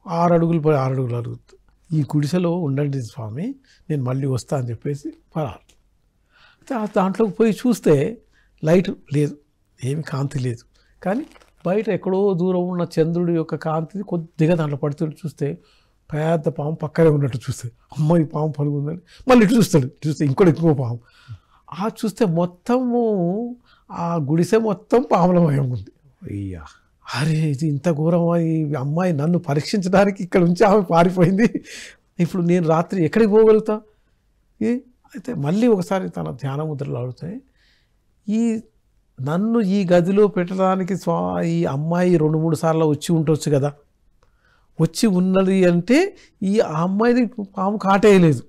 6 అడుగులు 6 అడుగులు అడుగుతుంది, ఈ గుడిసెలో ఉండండి స్వామి నేను మళ్ళీ వస్తా అని చెప్పేసి పరారు. దాంట్లోకి పోయి చూస్తే లైట్ లేదు, ఏమి కాంతి లేదు, కానీ బయట ఎక్కడో దూరం ఉన్న చంద్రుడి యొక్క కాంతి కొద్దిగా దాంట్లో పడుతుంటే చూస్తే పెద్ద పాము పక్కనే ఉన్నట్టు చూస్తే, అమ్మాయి పాము పలుకుందని మళ్ళీ ఇటు చూస్తే ఇంకో పాము. ఆ చూస్తే మొత్తము ఆ గుడిసె మొత్తం పాములమయం ఉంది. అయ్యా అరే ఇది ఇంత ఘోరమా, ఈ అమ్మాయి నన్ను పరీక్షించడానికి ఇక్కడ నుంచి ఆమె పారిపోయింది, ఇప్పుడు నేను రాత్రి ఎక్కడికి పోగలుగుతా. అయితే మళ్ళీ ఒకసారి తన ధ్యాన ముద్రలు అడుగుతాయి, నన్ను ఈ గదిలో పెట్టడానికి ఈ అమ్మాయి 2-3 సార్లు వచ్చి ఉండొచ్చు కదా, వచ్చి ఉన్నది అంటే ఈ అమ్మాయిని పాము కాటేయలేదు,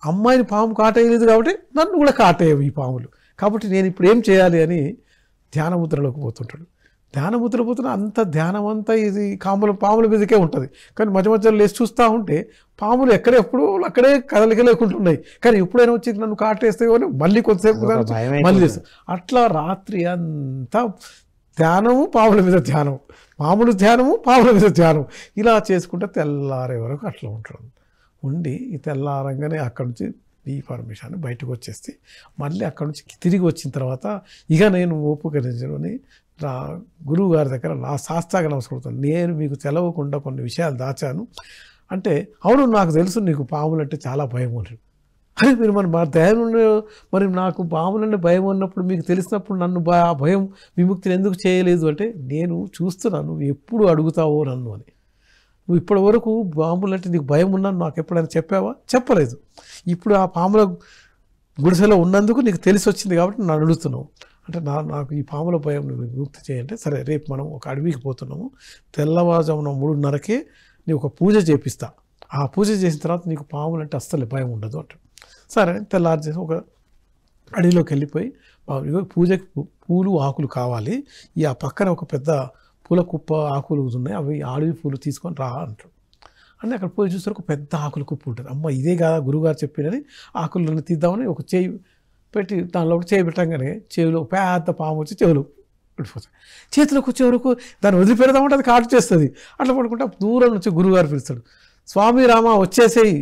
అమ్మాయిని పాము కాటేయలేదు కాబట్టి నన్ను కూడా కాటేయవు ఈ పాములు, కాబట్టి నేను ఇప్పుడు ఏం చేయాలి అని ధ్యాన ముద్రలోకి పోతుంటాడు. ధ్యాన ముద్ర పోతున్న అంత ధ్యానం అంతా ఇది పాముల మీదకే ఉంటుంది, కానీ మధ్య మధ్యలో లేచి చూస్తూ ఉంటే పాములు ఎక్కడెప్పుడు అక్కడే కదలిక లేకుంటున్నాయి, కానీ ఎప్పుడైనా వచ్చి నన్ను కాటేస్తే కానీ మళ్ళీ కొంతసేపు మళ్ళీ చేస్తాను. అట్లా రాత్రి అంతా ధ్యానము పాముల మీద ధ్యానం, మామూలు ధ్యానము పాముల మీద ధ్యానం, ఇలా చేసుకుంటే తెల్లారే వరకు అట్లా ఉంటాడు. ఉండి ఈ తెల్లారంగానే అక్కడి నుంచి ఈ పరమేశ్వరాన్ని బయటకు వచ్చేస్తే మళ్ళీ అక్కడి నుంచి తిరిగి వచ్చిన తర్వాత ఇక నేను ఓపుకరించుకొని నా గురువు గారి దగ్గర నా శాస్త్రాగా నమస్కరిస్తాను, నేను మీకు తెలవకుండా కొన్ని విషయాలు దాచాను అంటే, అవును నాకు తెలుసు నీకు పాములు అంటే చాలా భయం ఉన్నది, అరే మీరు మా దయం మరి నాకు పాములంటే భయం ఉన్నప్పుడు మీకు తెలిసినప్పుడు నన్ను ఆ భయం విముక్తిని ఎందుకు చేయలేదు అంటే, నేను చూస్తున్నాను నువ్వు ఎప్పుడు అడుగుతావో నన్ను అని, నువ్వు ఇప్పటి వరకు పాములు అంటే నీకు భయం ఉన్నాను నాకు ఎప్పుడైనా చెప్పావా, చెప్పలేదు, ఇప్పుడు ఆ పాముల గుడిసెలో ఉన్నందుకు నీకు తెలిసి వచ్చింది కాబట్టి నన్ను అడుగుతున్నావు అంటే, నాకు ఈ పాముల భయం నువ్వు విముక్తి చేయంటే, సరే రేపు మనం ఒక అడవికి పోతున్నాము, తెల్లవారుజామున 3:30కే నీకు ఒక పూజ చేపిస్తా, ఆ పూజ చేసిన తర్వాత నీకు పాములు అంటే అస్సలు భయం ఉండదు అంటే, సరే తెల్లారు చేసి ఒక అడవిలోకి వెళ్ళిపోయి పూజకి పూలు ఆకులు కావాలి, ఈ ఆ పక్కన ఒక పెద్ద పూల కుప్ప ఆకులు ఉన్నాయి, అవి అడవి పూలు తీసుకొని రా అంటారు. అంటే అక్కడ పోయి చూస్తే ఒక పెద్ద ఆకుల కుప్ప ఉంటుంది, అమ్మ ఇదే కదా గురువుగారు చెప్పినని ఆకులను తీద్దామని ఒక చేయి పెట్టి దానిలో చేయి పెట్టంగానే చెవిలో పెద్ద పాము వచ్చి చెవులు పడిపోతాయి, చేతిలోకి వచ్చే వరకు దాన్ని వదిలిపెడదామంటే అది కాటు చేస్తుంది. అట్లా పడుకుంటే దూరం నుంచి గురువుగారు పిలుస్తాడు, స్వామి రామ వచ్చేసేయి,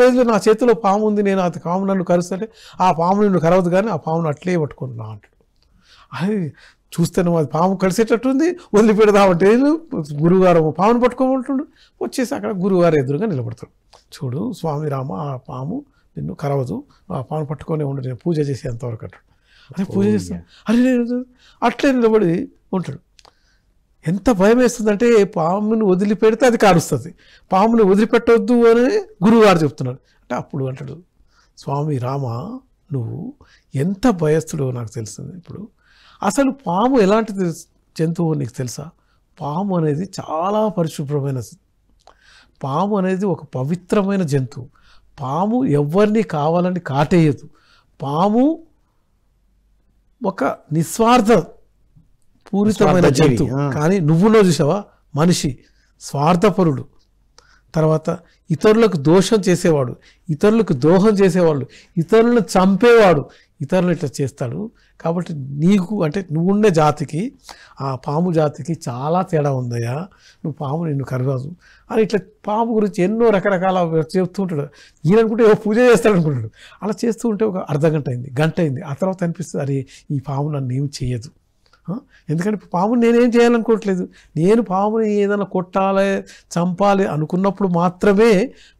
లేదు నా చేతిలో పాము ఉంది, నేను ఆ పాము నన్ను కరుస్తుంటే ఆ పాము నిన్ను కరవదు కానీ ఆ పామును అట్లే పట్టుకున్నా అంటాడు. అది చూస్తే నువ్వు అది పాము కరిసేటట్టుంది, వదిలిపెడదామంటే గురువుగారు పామును పట్టుకోమంటుండు, వచ్చేసి అక్కడ గురువుగారు ఎదురుగా నిలబడతాడు, చూడు స్వామి రామ ఆ పాము నిన్ను కరవదు, ఆ పాము పట్టుకొని ఉండు, నేను పూజ చేసేంతవరకు అంటాడు. అదే పూజ చేస్తాను, అరే అట్లే నిలబడి ఉంటాడు. ఎంత భయం వేస్తుందంటే పాముని వదిలిపెడితే అది కారుస్తుంది, పాముని వదిలిపెట్టవద్దు అని గురువుగారు చెప్తున్నాడు. అంటే అప్పుడు అంటాడు, స్వామి రామ నువ్వు ఎంత భయస్తుడో నాకు తెలుస్తుంది, ఇప్పుడు అసలు పాము ఎలాంటి జంతువు నీకు తెలుసా, పాము అనేది చాలా పరిశుభ్రమైన, పాము అనేది ఒక పవిత్రమైన జంతువు, పాము ఎవరిని కావాలని కాటేయదు. పాము ఒక నిస్వార్థ పూరితమైన జంతువు. కానీ నువ్వులో చూసావా మనిషి స్వార్థపరుడు, తర్వాత ఇతరులకు దోషం చేసేవాడు, ఇతరులకు ద్రోహం చేసేవాళ్ళు, ఇతరులను చంపేవాడు, ఇతరులు ఇట్లా చేస్తాడు. కాబట్టి నీకు అంటే నువ్వుండే జాతికి ఆ పాము జాతికి చాలా తేడా ఉందయ్యా, నువ్వు పాము నిన్ను కరగదు అని ఇట్లా పాము గురించి ఎన్నో రకరకాల చెప్తూ ఉంటాడు. ఈయన అనుకుంటే ఏవో పూజ చేస్తాడు అనుకుంటాడు. అలా చేస్తూ ఉంటే ఒక అర్ధగంట అయింది, గంట అయింది. ఆ తర్వాత అనిపిస్తుంది అరే ఈ పాము నన్ను ఏమి చేయదు. ఎందుకంటే పాముని నేనేం చేయాలనుకోవట్లేదు. నేను పాముని ఏదైనా కొట్టాలి చంపాలి అనుకున్నప్పుడు మాత్రమే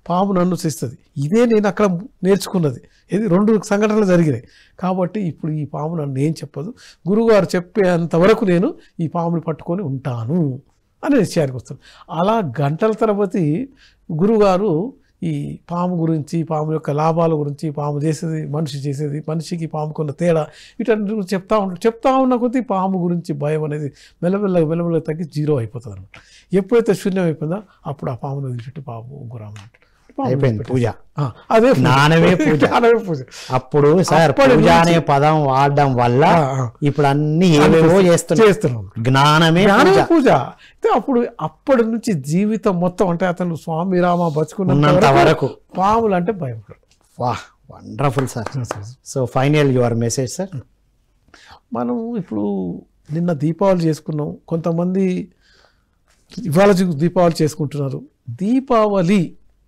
పాము నన్ను చేస్తుంది. ఇదే నేను అక్కడ నేర్చుకున్నది. ఇది 2 సంఘటనలు జరిగినాయి. కాబట్టి ఇప్పుడు ఈ పాము నన్ను ఏం చెప్పదు, గురువుగారు చెప్పేంతవరకు నేను ఈ పాముని పట్టుకొని ఉంటాను అని నిశ్చయానికి వస్తాను. అలా గంటల తరబడి గురువుగారు ఈ పాము గురించి, పాము యొక్క లాభాల గురించి, పాము చేసేది మనిషి చేసేది, మనిషికి పాముకున్న తేడా వీటన్ని చెప్తా ఉన్న కొద్దీ పాము గురించి భయం అనేది మెల్లమెల్లగా తగ్గి 0 అయిపోతుంది అనమాట. ఎప్పుడైతే శూన్యం అయిపోయిందో అప్పుడు ఆ పామును వదిలిపెట్టి పాము గురాము అయిపోయింది పూజ. అదే జ్ఞానమే పూజ. అప్పుడు సార్ పూజ అనే పదం వాడడం వల్ల ఇప్పుడు అన్ని ఏవేవో చేస్తున్నాం. జ్ఞానమే పూజ. అయితే అప్పటి నుంచి జీవితం మొత్తం అంటే అతను స్వామి రామ బతుకున్నంత వరకు పాములు అంటే భయపడరు. వాహ్, wonderful sir. So final your message sir. మనం ఇప్పుడు నిన్న దీపావళి చేసుకున్నాం, కొంతమంది ఇవాళ దీపావళి చేసుకుంటున్నారు. దీపావళి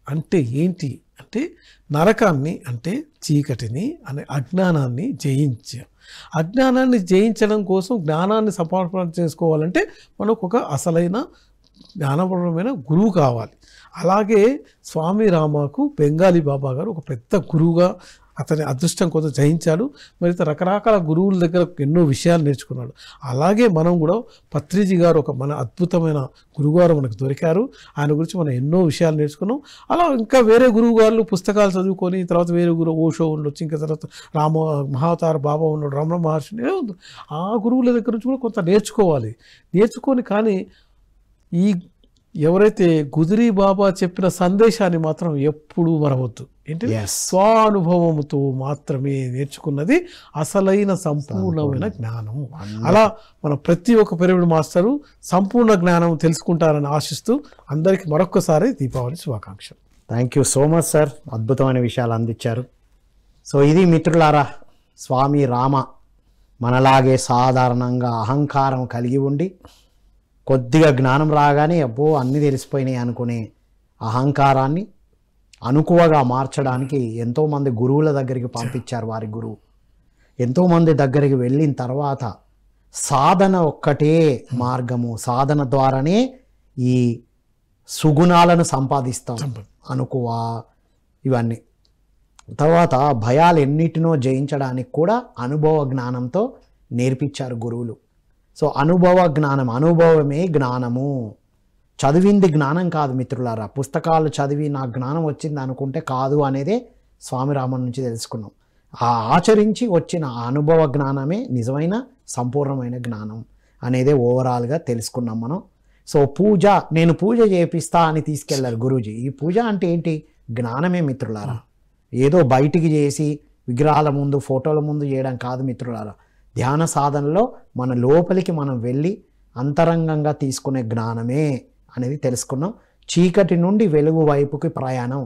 అంటే ఏంటి అంటే నరకాన్ని అంటే చీకటిని అనే అజ్ఞానాన్ని జయించాం. అజ్ఞానాన్ని జయించడం కోసం జ్ఞానాన్ని సంపాదన చేసుకోవాలంటే మనకు ఒక అసలైన జ్ఞానపరమైన గురువు కావాలి. అలాగే స్వామి రామకు బెంగాలీ బాబా గారు ఒక పెద్ద గురువుగా అతని అదృష్టం కొంత జయించాడు. మరి రకరకాల గురువుల దగ్గర ఎన్నో విషయాలు నేర్చుకున్నాడు. అలాగే మనం కూడా పత్రిజీ గారు ఒక మన అద్భుతమైన గురువుగారు మనకు దొరికారు. ఆయన గురించి మనం ఎన్నో విషయాలు నేర్చుకున్నాం. అలా ఇంకా వేరే గురువు గారు పుస్తకాలు చదువుకొని తర్వాత వేరే గురువు ఓషో ఉండొచ్చు, ఇంకా తర్వాత మహావతార బాబా ఉన్నాడు, రమణ మహర్షి ఉంది. ఆ గురువుల దగ్గర నుంచి కూడా కొంత నేర్చుకొని కానీ ఈ ఎవరైతే గుదిరి బాబా చెప్పిన సందేశాన్ని మాత్రం ఎప్పుడూ మరవద్దు. ఏంటి స్వానుభవంతో మాత్రమే నేర్చుకున్నది అసలైన సంపూర్ణమైన జ్ఞానం. అలా మన ప్రతి ఒక్క పిరమిడ్ మాస్టరు సంపూర్ణ జ్ఞానం తెలుసుకుంటారని ఆశిస్తూ అందరికీ మరొక్కసారి దీపావళి శుభాకాంక్షలు. Thank you so much sir, అద్భుతమైన విషయాలు అందించారు. సో ఇది మిత్రులారా, స్వామి రామ మనలాగే సాధారణంగా అహంకారం కలిగి ఉండి కొద్దిగా జ్ఞానం రాగానే అబ్బో అన్నీ తెలిసిపోయినాయి అనుకునే అహంకారాన్ని అనుకువగా మార్చడానికి ఎంతోమంది గురువుల దగ్గరికి పంపించారు. వారి గురువు ఎంతోమంది దగ్గరికి వెళ్ళిన తర్వాత సాధన ఒక్కటే మార్గము, సాధన ద్వారానే ఈ సుగుణాలను సంపాదిస్తాం, అనుకువ ఇవన్నీ. తర్వాత భయాలు ఎన్నిటినో జయించడానికి కూడా అనుభవ జ్ఞానంతో నేర్పించారు గురువులు. సో అనుభవ జ్ఞానం, అనుభవమే జ్ఞానము. చదివింది జ్ఞానం కాదు మిత్రులారా. పుస్తకాలు చదివి నాకు జ్ఞానం వచ్చింది అనుకుంటే కాదు అనేదే స్వామి రామన్ నుంచి తెలుసుకున్నాం. ఆ ఆచరించి వచ్చిన అనుభవ జ్ఞానమే నిజమైన సంపూర్ణమైన జ్ఞానం అనేదే ఓవరాల్గా తెలుసుకున్నాం మనం. సో నేను పూజ చేపిస్తా అని తీసుకెళ్లారు గురూజీ. ఈ పూజ అంటే ఏంటి? జ్ఞానమే మిత్రులారా. ఏదో బయటికి చేసి విగ్రహాల ముందు ఫోటోల ముందు చేయడం కాదు మిత్రులారా. ధ్యాన సాధనలో మన లోపలికి మనం వెళ్ళి అంతరంగంగా తీసుకునే జ్ఞానమే అనేది తెలుసుకున్నాం. చీకటి నుండి వెలుగు వైపుకి ప్రయాణం,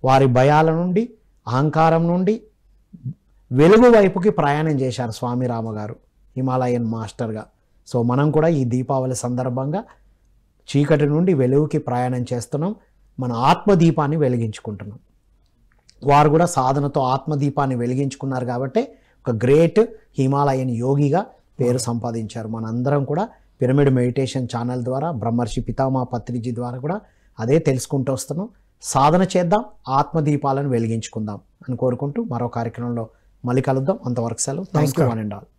వారి భయాల నుండి అహంకారం నుండి వెలుగు వైపుకి ప్రయాణం చేశారు స్వామి రామగారు హిమాలయన్ మాస్టర్గా. సో మనం కూడా ఈ దీపావళి సందర్భంగా చీకటి నుండి వెలుగుకి ప్రయాణం చేస్తున్నాం. మన ఆత్మదీపాన్ని వెలిగించుకుంటున్నాం. వారు కూడా సాధనతో ఆత్మదీపాన్ని వెలిగించుకున్నారు కాబట్టి ఒక గ్రేట్ హిమాలయన్ యోగిగా పేరు సంపాదించారు. మనందరం కూడా పిరమిడ్ మెడిటేషన్ ఛానల్ ద్వారా బ్రహ్మర్షి పితామహ పత్రిజీ ద్వారా కూడా అదే తెలుసుకుంటూ వస్తున్నాం. సాధన చేద్దాం, ఆత్మదీపాలను వెలిగించుకుందాం అని కోరుకుంటూ మరో కార్యక్రమంలో మళ్ళీ కలుద్దాం. అంతవరకు సెలవు. Thank you one and all.